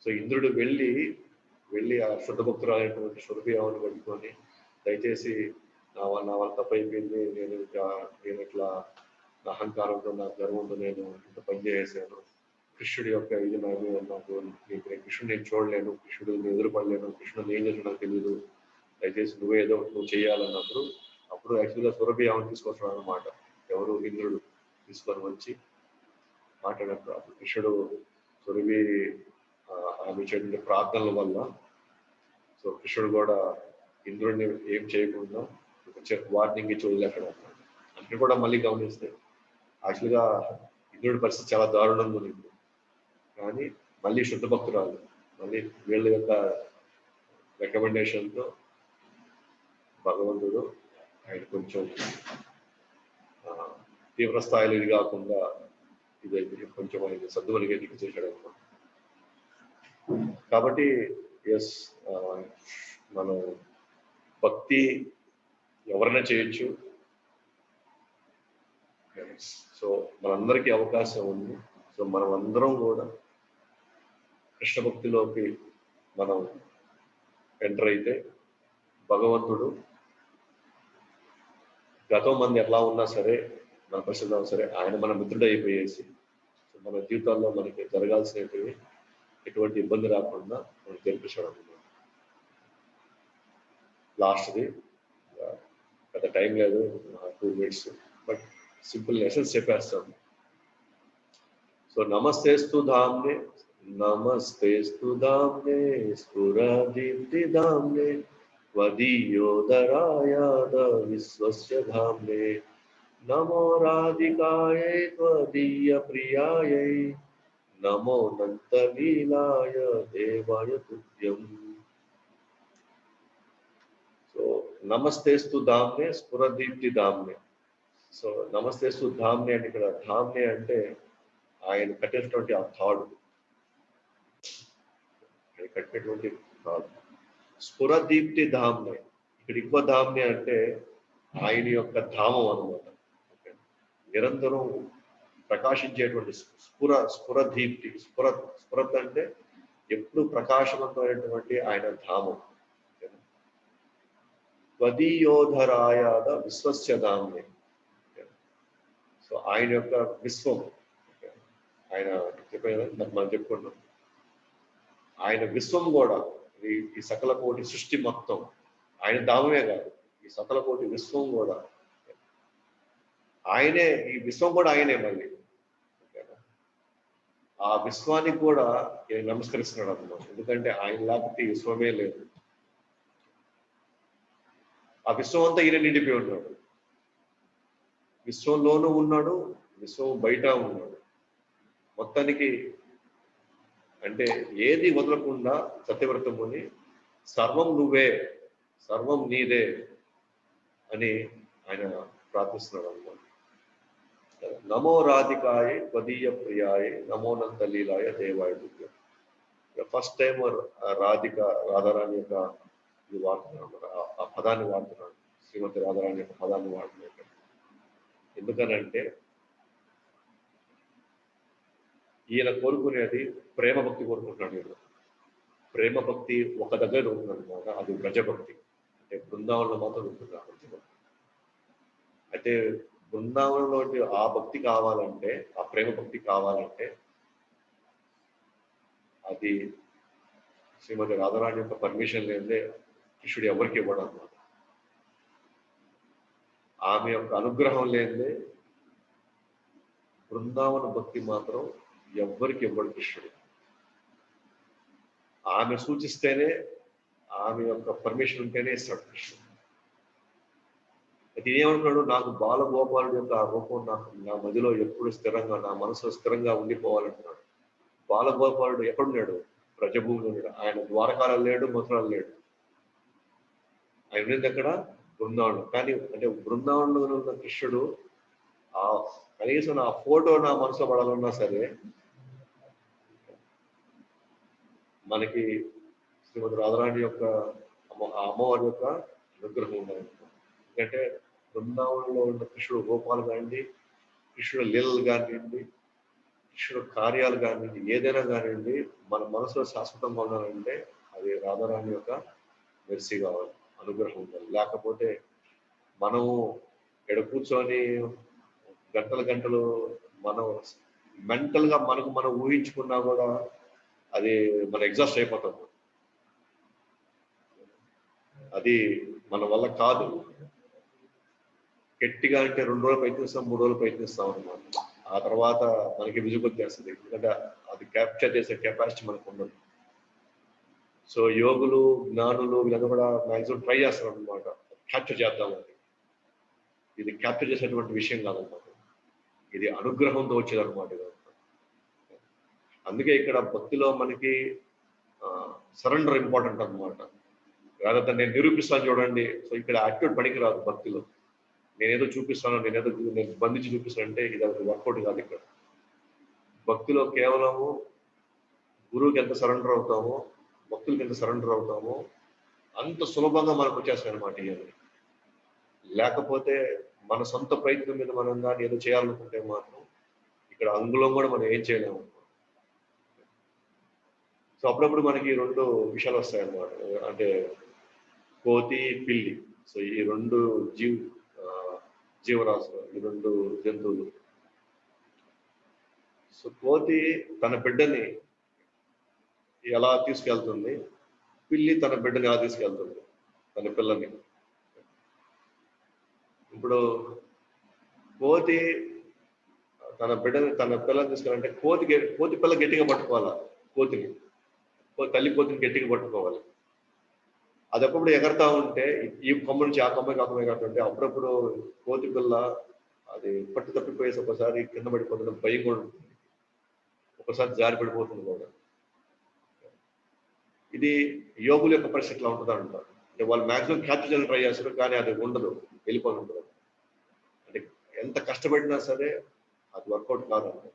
సో ఇంద్రుడు వెళ్ళి ఆ శుద్ధ భక్తురాలైనటువంటి సురభి ఆవుని పట్టుకొని దయచేసి నా వల్ల తప్పైపోయింది, నేను ఇట్లా నా అహంకారంతో నా గర్వంతో నేను ఇంత పని చేసాను, కృష్ణుడి యొక్క ఇది నాకు కృష్ణుడు నేను చూడలేను, కృష్ణుడు నేను ఎదురుపడలేను, కృష్ణుడు ఏం చేసిన నాకు తెలియదు, దయచేసి నువ్వు చేయాలన్నప్పుడు అప్పుడు యాక్చువల్గా సురభి ఆవుని తీసుకొస్తాడు అనమాట. ఎవరు ఇంద్రుడు తీసుకొని వచ్చి మాట్లాడినప్పుడు అప్పుడు కృష్ణుడు సురభి ఆమె చేసిన ప్రార్థనల వల్ల సో కృష్ణుడు కూడా ఇంద్రుడిని ఏం చేయకుండా వార్నింగ్ ఇచ్చి వదిలేస్తాడు అనమాట. అంటే కూడా మళ్ళీ గమనిస్తే యాక్చువల్గా ఇంద్రుడి పరిస్థితి చాలా దారుణంగా ఉంది. కానీ మళ్ళీ శుద్ధ భక్తురాలు మళ్ళీ వీళ్ళ యొక్క రికమెండేషన్తో భగవంతుడు ఆయన కొంచెం తీవ్ర స్థాయిలో ఇది కాకుండా ఇది కొంచెం ఆయన సద్దుమనిగా దిక్కు చేశాడు అనమాట. కాబట్టి ఎస్ మనం భక్తి ఎవరైనా చేయొచ్చు. సో మనందరికీ అవకాశం ఉంది. సో మనం అందరం కూడా కృష్ణ భక్తిలోకి మనం ఎంటర్ అయితే భగవంతుడు గతం మంది ఎట్లా ఉన్నా సరే మన పరిస్థితి సరే ఆయన మన మిత్రుడు అయిపోయేసి మన జీవితాల్లో మనకి జరగాల్సినవి ఎటువంటి ఇబ్బంది రాకుండా మనం తెలిపించడం అనమాట. లాస్ట్ది పెద్ద టైం లేదు, 2 minutes, బట్ సింపుల్ లెసన్స్ చెప్పేస్తాను. సో నమస్తేస్తు ధామ్నే నమస్తేస్తు ధామ్నే స్ఫురదీప్తి ధామ్నే త్వదీయోదరాయాద విశ్వస్య ధామ్నే నమో రాధికాయై త్వదీయ ప్రియాయై నమో నంతలీలాయ దేవాయ తుభ్యం. సో నమస్తేస్తు ధామ్నే స్ఫురదీప్తి ధామ్నే. సో నమస్తేస్తు ధామ్నే అంటే ఇక్కడ ధామ్నే అంటే ఆయన కట్టినటువంటి ఆ తాడు, ఆయన కట్టినటువంటి తాడు. స్ఫురదీప్తి ధామ్నే ఇక్కడ ఇంకో ధామ్నే అంటే ఆయన యొక్క ధామం అనమాట. నిరంతరం ప్రకాశించేటువంటి స్ఫురదీప్తి. స్ఫురత్ అంటే ఎప్పుడు ప్రకాశవంతమైనటువంటి ఆయన ధామం. త్వదీయోధరాయాద విశ్వస్య ధామ్నే. సో ఆయన యొక్క విశ్వం, ఆయన చెప్పేది మనం చెప్పుకుంటాం, ఆయన విశ్వం కూడా ఈ సకల కోటి సృష్టి మొత్తం ఆయన ధామమే కాదు, ఈ సకల కోటి విశ్వం కూడా ఆయనే, ఈ విశ్వం కూడా ఆయనే మళ్ళీ. ఆ విశ్వానికి కూడా నమస్కరిస్తున్నాడు అన్నమాట. ఎందుకంటే ఆయన లేకపోతే ఈ విశ్వమే లేదు. ఆ విశ్వం అంతా ఈయన నిండిపోయి ఉన్నాడు. విశ్వంలోనూ ఉన్నాడు, విశ్వం బయట ఉన్నాడు. మొత్తానికి అంటే ఏది వదలకుండా సత్యవ్రతముని సర్వం నువ్వే, సర్వం నీదే అని ఆయన ప్రార్థిస్తున్నాడు అన్నమాట. నమో రాధికాయ త్వదీయ ప్రియాయ నమోనంత లీలాయ దేవాయ దివ్య. ఫస్ట్ టైం రాధారాణి యొక్క ఇది వాడుతున్నాడు, ఆ పదాన్ని వాడుతున్నాడు. శ్రీమతి రాధారాణి యొక్క పదాన్ని వాడుతున్నాడు. ఎందుకనంటే ఈయన కోరుకునేది ప్రేమ భక్తి కోరుకుంటున్నాడు. ఈయన ప్రేమ భక్తి ఒక దగ్గర ఉంటున్నాడు అనమాట. అది బ్రజభక్తి, అంటే బృందావనంలో మాత్రం ఉంటుంది ఆ బ్రజభక్తి. అయితే బృందావనంలో ఆ భక్తి కావాలంటే, ఆ ప్రేమ భక్తి కావాలంటే అది శ్రీమతి రాధారాణి యొక్క పర్మిషన్ లేదే కృష్ణుడు ఎవరికి ఇవ్వడం అన్నమాట. ఆమె యొక్క అనుగ్రహం లేదే బృందావన భక్తి మాత్రం ఎవ్వరికి ఇవ్వడు కృష్ణుడు. ఆమె సూచిస్తేనే, ఆమె యొక్క పర్మిషన్ ఉంటేనే ఇస్తాడు కృష్ణుడు. అయితే ఏమంటున్నాడు, నాకు బాలగోపాలుడు యొక్క ఆ రూపం నాకు నా మదిలో ఎప్పుడు స్థిరంగా, నా మనసులో స్థిరంగా ఉండిపోవాలంటున్నాడు. బాలగోపాలుడు ఎక్కడున్నాడు? బ్రజభూమిలో ఉన్నాడు. ఆయన ద్వారకాలు లేడు, మథురాలు లేడు. ఆయన ఉన్నది ఎక్కడ? బృందావనం. కానీ అంటే బృందావనంలో ఉన్న కృష్ణుడు ఆ కనీసం ఆ ఫోటో నా మనసులో పడాలన్నా సరే మనకి శ్రీమతి రాధారాణి యొక్క అమ్మవారి యొక్క అనుగ్రహం ఉండాలి. ఎందుకంటే బృందావనంలో ఉన్న కృష్ణుడు రూపాలు కానివ్వండి, కృష్ణుడు లీలలు కానివ్వండి, కృష్ణుడు కార్యాలు కానివ్వండి, ఏదైనా కానివ్వండి మన మనసులో శాశ్వతంగా ఉండాలంటే అది రాధారాణి యొక్క మెర్సీ కావాలి, అనుగ్రహం ఉండాలి. లేకపోతే మనము ఇక్కడ కూర్చొని గంటలు గంటలు మనం మెంటల్గా మనకు మనం ఊహించుకున్నా కూడా అది మన ఎగ్జాస్ట్ అయిపోతాం. అది మన వల్ల కాదు. గట్టిగా అంటే 2 రోజులు ప్రయత్నిస్తాం, 3 రోజులు ప్రయత్నిస్తాం అన్నమాట. ఆ తర్వాత మనకి విసుగొచ్చేస్తుంది. ఎందుకంటే అది క్యాప్చర్ చేసే కెపాసిటీ మనకు ఉండదు. సో యోగులు, జ్ఞానులు వీళ్ళంతా కూడా మ్యాక్సిమం ట్రై చేస్తారు అనమాట, క్యాప్చర్ చేద్దామని. ఇది క్యాప్చర్ చేసేటువంటి విషయం కాదన్నమాట, ఇది అనుగ్రహంతో వచ్చేదన్నమాట. అందుకే ఇక్కడ భక్తిలో మనకి సరెండర్ ఇంపార్టెంట్ అనమాట. రాదంతా నేను నిరూపిస్తాను చూడండి. సో ఇక్కడ యాక్టివేట్ పనికిరాదు భక్తిలో. నేనేదో చూపిస్తాను, నేను బంధించి చూపిస్తాను అంటే ఇది వర్కౌట్ కాదు. ఇక్కడ భక్తిలో కేవలము గురువుకి ఎంత సరెండర్ అవుతామో, భక్తులకి ఎంత సరెండర్ అవుతామో అంత సులభంగా మనకు వచ్చేస్తాయి అనమాట ఇవన్నీ. లేకపోతే మన సొంత ప్రయత్నం మీద మనం కానీ ఏదో చేయాలనుకుంటే మాత్రం ఇక్కడ అంగుళం కూడా మనం ఏం చేయలేము. సో అప్పుడప్పుడు మనకి 2 విషయాలు వస్తాయి అన్నమాట. అంటే కోతి, పిల్లి. సో ఈ 2 జీవరాశులు, ఈ 2 జంతువులు. సో కోతి తన బిడ్డని ఎలా తీసుకెళ్తుంది, పిల్లి తన బిడ్డని ఎలా తీసుకెళ్తుంది, తన పిల్లని. ఇప్పుడు కోతి తన పిల్లని తీసుకెళ్ళాలంటే కోతి పిల్ల గట్టిగా పట్టుకోవాలా, కోతిని, తల్లి కోతిని గట్టిగా పట్టుకోవాలి. అదప్పుడు ఎగరతా ఉంటే ఈ కొమ్మ నుంచి ఆ కొమ్మకి ఎగరుతుంటే అప్పుడప్పుడు కోతి పిల్ల అది పట్టు తప్పిపోయేసి ఒకసారి కింద పడిపోతుంది, భయం కూడా ఉంటుంది, ఒకసారి జారి పడిపోతుంది కూడా. ఇది యోగుల యొక్క పరిస్థితి ఇట్లా ఉంటుంది అంటారు. అంటే వాళ్ళు మాక్సిమం క్యాప్చర్ చేయడానికి ట్రై చేస్తారు, కానీ అది ఉండదు, వెళ్ళిపోయి ఉంటుంది. అంటే ఎంత కష్టపడినా సరే అది వర్కౌట్ కాదంట.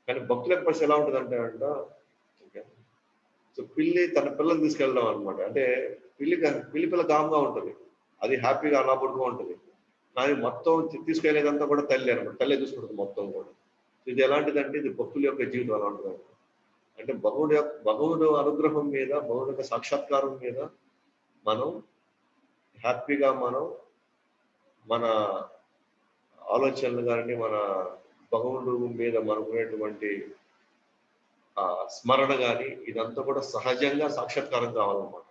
కానీ భక్తుల యొక్క పరిస్థితి ఎలా ఉంటుంది అంటే సో పిల్లి తన పిల్లల్ని తీసుకెళ్ళడం అనమాట. అంటే పిల్లి పిల్ల కామ్గా ఉంటుంది, అది హ్యాపీగా అలా పడుతూ ఉంటుంది. కానీ మొత్తం తీసుకెళ్లేదంతా కూడా తల్లి అనమాట, తల్లి చూసుకుంటుంది మొత్తం కూడా. ఇది ఎలాంటిదంటే ఇది భక్తుల యొక్క జీవితం ఎలా ఉంటుంది అంటే భగవుడు అనుగ్రహం మీద, భగవుడు యొక్క సాక్షాత్కారం మీద మనం హ్యాపీగా మన ఆలోచనలు కానీ మన భగవుడు మీద మనకునేటువంటి ఆ స్మరణ కానీ ఇదంతా కూడా సహజంగా సాక్షాత్కారం కావాలన్నమాట.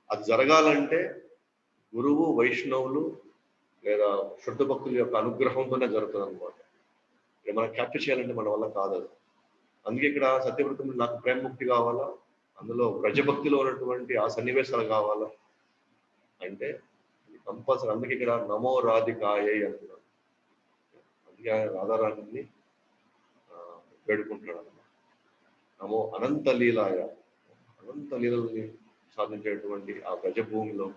అది జరగాలంటే గురువు, వైష్ణవులు లేదా శుద్ధ భక్తుల యొక్క అనుగ్రహంతోనే జరుగుతుంది అనమాట. మనం క్యాప్చర్ చేయాలంటే మన వల్ల కాదు అది. అందుకే ఇక్కడ సత్యవ్రతం నాకు ప్రేమముక్తి కావాలా, అందులో వ్రజభక్తిలో ఉన్నటువంటి ఆ సన్నివేశాలు కావాలా అంటే కంపల్సరీ. అందుకే ఇక్కడ నమో రాధికాయే అంటున్నాడు. అందుకే ఆయన రాధారాణిని వేడుకుంటున్నాడు అన్నమాట. నమో అనంత లీలాయ, అనంత లీలల్ని సాధించేటువంటి ఆ వ్రజభూమిలో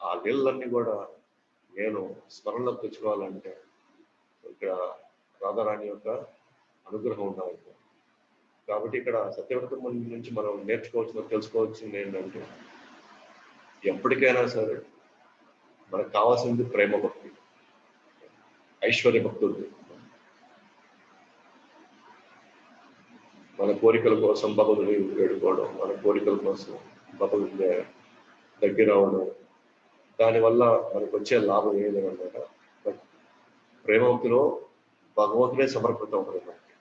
ఆ లీలన్నీ కూడా నేను స్మరణలోకి తెచ్చుకోవాలంటే ఇక్కడ రాధారాణి యొక్క అనుగ్రహం ఉండాలి. కాబట్టి ఇక్కడ సత్యవ్రతం నుంచి మనం నేర్చుకోవాల్సిన, తెలుసుకోవాల్సింది ఏంటంటే ఎప్పటికైనా సరే మనకు కావాల్సింది ప్రేమ భక్తి, ఐశ్వర్య భక్తులు. మన కోరికల కోసం భగవంతుని వేడుకోవడం, మన కోరికల కోసం భగవంతుని దగ్గర అవడం, దానివల్ల మనకు వచ్చే లాభం ఏం లేదన్నమాట. బట్ ప్రేమభక్తిలో భగవంతుడే సమర్పితం అవుతుంది మనకి.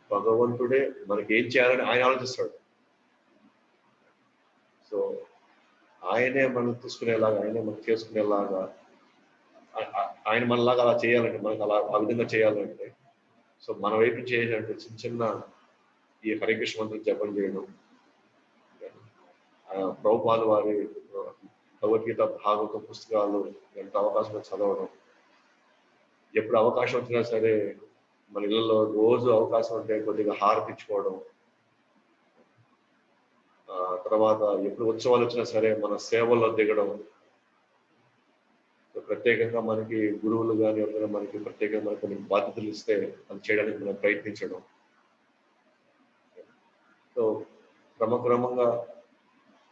భగవంతుడే మనకి ఏం చేయాలని ఆయన ఆలోచిస్తాడు. సో ఆయనే మనం తీసుకునేలాగా, ఆయనే మనం చేసుకునేలాగా, ఆయన మనలాగా అలా చేయాలంటే, మనకు అలా ఆ విధంగా చేయాలంటే సో మన వైపు చేయాలంటే చిన్న చిన్న ఈ హరికృష్ణ మంత్రం జపం చేయడం, ప్రభుపాద వారి భగవద్గీత, భాగవత పుస్తకాలు ఎంత అవకాశం చదవడం, ఎప్పుడు అవకాశం వచ్చినా సరే మన ఇళ్ళలో రోజు అవకాశం ఉంటే కొద్దిగా హారతిచ్చుకోవడం, తర్వాత ఎప్పుడు ఉత్సవాలు వచ్చినా సరే మన సేవల్లో దిగడం, ప్రత్యేకంగా మనకి గురువులు కానీ ఎవరైనా మనకి ప్రత్యేకంగా మనకు కొన్ని బాధ్యతలు ఇస్తే అది చేయడానికి మనం ప్రయత్నించడం. సో క్రమక్రమంగా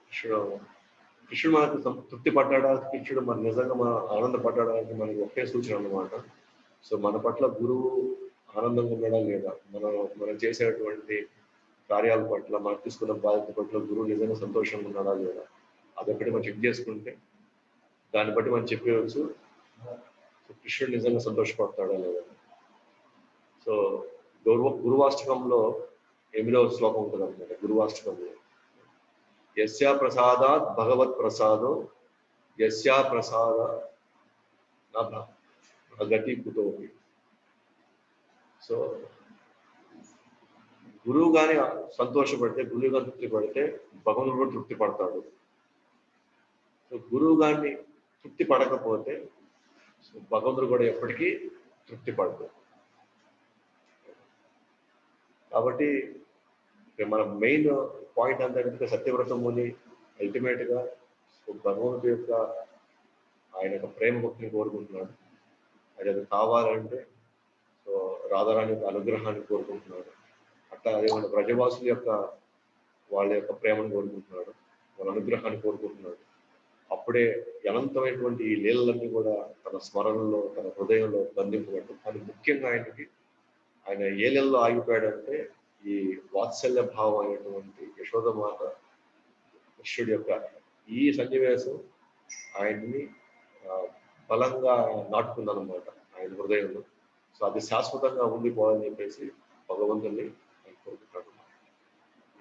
కృష్ణుడు మనకు తృప్తి పడ్డాడా, కృష్ణుడు మన నిజంగా మన ఆనందపడ్డానికి మనకి ఒకే సూచన అన్నమాట. సో మన పట్ల గురువు ఆనందంగా ఉన్నాడా లేదా, మనం చేసేటువంటి కార్యాల పట్ల, మనం తీసుకున్న బాధ్యత పట్ల గురువు నిజంగా సంతోషంగా ఉన్నాడా లేదా, అదొకటి మనం చెక్ చేసుకుంటే దాన్ని బట్టి మనం చెప్పవచ్చు కృష్ణుడు నిజంగా సంతోషపడతాడా లేదా. సో గురువాష్టకంలో 8వ శ్లోకం ఉంటుంది అనమాట. గురువాష్టకంలో యస్యా ప్రసాదాత్ భగవత్ ప్రసాదో యస్యా ప్రసాద గతి కుతోపి. సో గురువు గాని సంతోషపడితే, గురువు గారు తృప్తి పడితే భగవంతుడు కూడా తృప్తి పడతాడు. సో గురువు గారిని తృప్తి పడకపోతే భగవంతుడు కూడా ఎప్పటికీ తృప్తి పడతాడు. కాబట్టి మన మెయిన్ పాయింట్ అంతా సత్యవ్రతముని అల్టిమేట్ గా భగవంతుడి యొక్క ఆయన యొక్క ప్రేమ భక్తిని కోరుకుంటున్నాడు. అది కావాలంటే సో రాధారాణి యొక్క అనుగ్రహాన్ని కోరుకుంటున్నాడు. అట్లా అదే మన బ్రజవాసుల యొక్క వాళ్ళ యొక్క ప్రేమను కోరుకుంటున్నాడు, వాళ్ళ అనుగ్రహాన్ని కోరుకుంటున్నాడు. అప్పుడే అనంతమైనటువంటి ఈ లీలలన్నీ కూడా తన స్మరణలో, తన హృదయంలో బంధింపబడ్డాడు. కానీ ముఖ్యంగా ఆయన ఏ లీలలో ఆగిపోయాడంటే ఈ వాత్సల్య భావం అయినటువంటి యశోదమాత కృష్ణుడి యొక్క ఈ సన్నివేశం ఆయన్ని బలంగా నాటుకుందనమాట ఆయన హృదయంలో. సో అది శాశ్వతంగా ఉండిపోవాలని చెప్పేసి భగవంతుని కోరుకుంటాడు.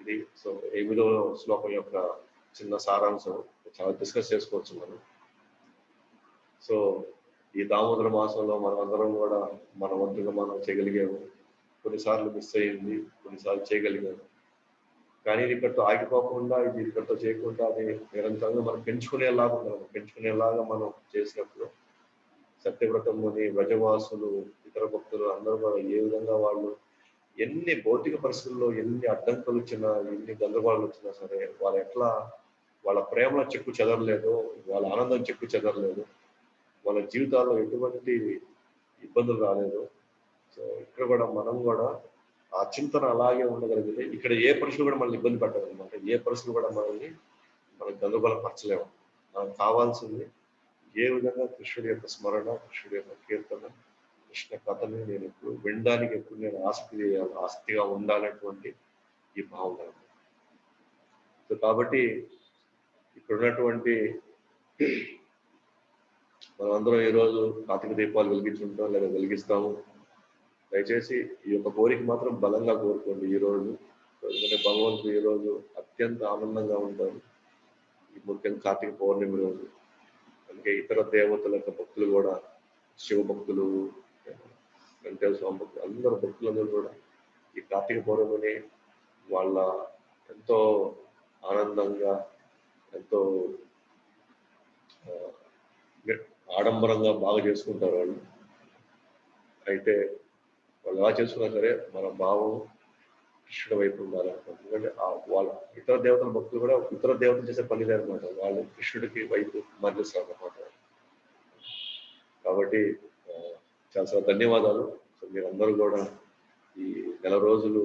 ఇది సో 8వ శ్లోకం యొక్క చిన్న సారాంశం. చాలా డిస్కస్ చేసుకోవచ్చు మనం. సో ఈ దామోదర మాసంలో మనం అందరం కూడా మన వంతుగా మనం చేయగలిగాము. కొన్నిసార్లు మిస్ అయ్యింది, కొన్నిసార్లు చేయగలిగాము. కానీ ఇది ఇక్కడితో ఆగిపోకుండా, ఇది ఇక్కడితో చేయకుండా అది నిరంతరంగా మనం పెంచుకునేలాగా మనం చేసినప్పుడు సత్యవ్రతముని, వ్రజవాసులు, ఇతర భక్తులు అందరూ కూడా ఏ విధంగా వాళ్ళు ఎన్ని భౌతిక పరిస్థితుల్లో ఎన్ని అడ్డంకులు వచ్చినా, ఎన్ని గందరగోళాలు వచ్చినా సరే వాళ్ళు ఎట్లా వాళ్ళ ప్రేమలో చెక్కు చెదరలేదు, వాళ్ళ ఆనందం చెక్కు చెదరలేదు, వాళ్ళ జీవితాల్లో ఎటువంటి ఇబ్బందులు రాలేదు. సో ఇక్కడ కూడా మనం కూడా ఆ చింతన అలాగే ఉండగలిగితే ఇక్కడ ఏ పరిస్థితులు కూడా మనల్ని ఇబ్బంది పెట్టదు అనమాట. ఏ పరిస్థితులు కూడా మనకి గందరగోళం పరచలేము. మనకు కావాల్సింది ఏ విధంగా కృష్ణుడి యొక్క స్మరణ, కృష్ణుడి యొక్క కీర్తన, కృష్ణ కథని నేను ఎప్పుడు వినడానికి ఎప్పుడు నేను ఆసక్తిగా ఉండాలనేటువంటి ఈ భావన. సో కాబట్టి ఇక్కడ ఉన్నటువంటి మనం అందరం ఈరోజు కార్తీక దీపాలు వెలిగించుంటాం లేదా వెలిగిస్తాము. దయచేసి ఈ యొక్క కోరిక మాత్రం బలంగా కోరుకోండి ఈ రోజు. ఎందుకంటే భగవంతుడు ఈ రోజు అత్యంత ఆనందంగా ఉంటారు. ఈ ముఖ్యంగా కార్తీక పౌర్ణమి రోజు. అందుకే ఇతర దేవతల యొక్క భక్తులు కూడా, శివ భక్తులు, వెంకటేశ్వర స్వామి భక్తులు, అందరు భక్తులందరూ కూడా ఈ కార్తీక పౌర్ణమిని వాళ్ళ ఎంతో ఆనందంగా, ఎంతో ఆడంబరంగా బాగా చేసుకుంటారు వాళ్ళు. అయితే వాళ్ళు ఎలా చేసుకున్నా సరే మన భావం కృష్ణుడి వైపు ఉండాలి. ఎందుకంటే వాళ్ళ ఇతర దేవతల భక్తులు కూడా ఇతర దేవతలు చేసే పని లేదనమాట, వాళ్ళు కృష్ణుడికి వైపు మరలిస్తారు అన్నమాట. కాబట్టి చాలా చాలా ధన్యవాదాలు. సో మీరందరూ కూడా ఈ నెల రోజులు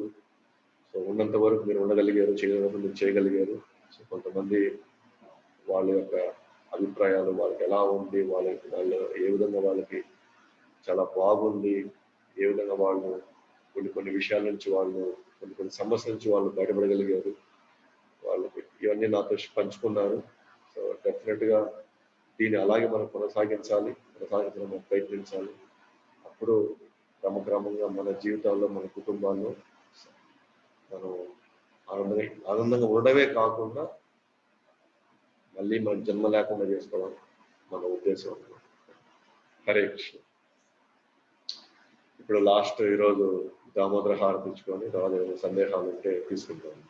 సో ఉన్నంత వరకు మీరు ఉండగలిగారు, చేయగలిగారు, మీరు చేయగలిగారు. సో కొంతమంది వాళ్ళ యొక్క అభిప్రాయాలు, వాళ్ళకి ఎలా ఉంది, వాళ్ళు ఏ విధంగా వాళ్ళకి చాలా బాగుంది, ఏ విధంగా వాళ్ళు కొన్ని విషయాల నుంచి వాళ్ళు కొన్ని సమస్యల నుంచి వాళ్ళు బయటపడగలిగారు, వాళ్ళకి ఇవన్నీ నాతో పంచుకున్నారు. సో డెఫినెట్గా దీన్ని అలాగే మనం కొనసాగించడం మనం ప్రయత్నించాలి. అప్పుడు క్రమక్రమంగా మన జీవితాల్లో, మన కుటుంబాల్లో మనం ఆనందంగా ఉండడమే కాకుండా మళ్ళీ మన జన్మ లేకుండా చేసుకోవడం మన ఉద్దేశం. హరే కృష్ణ. ఇప్పుడు లాస్ట్ ఈరోజు దామోదర హారతి ఇచ్చుకొని తర్వాత సందేహాలు ఉంటే తీసుకుంటాను.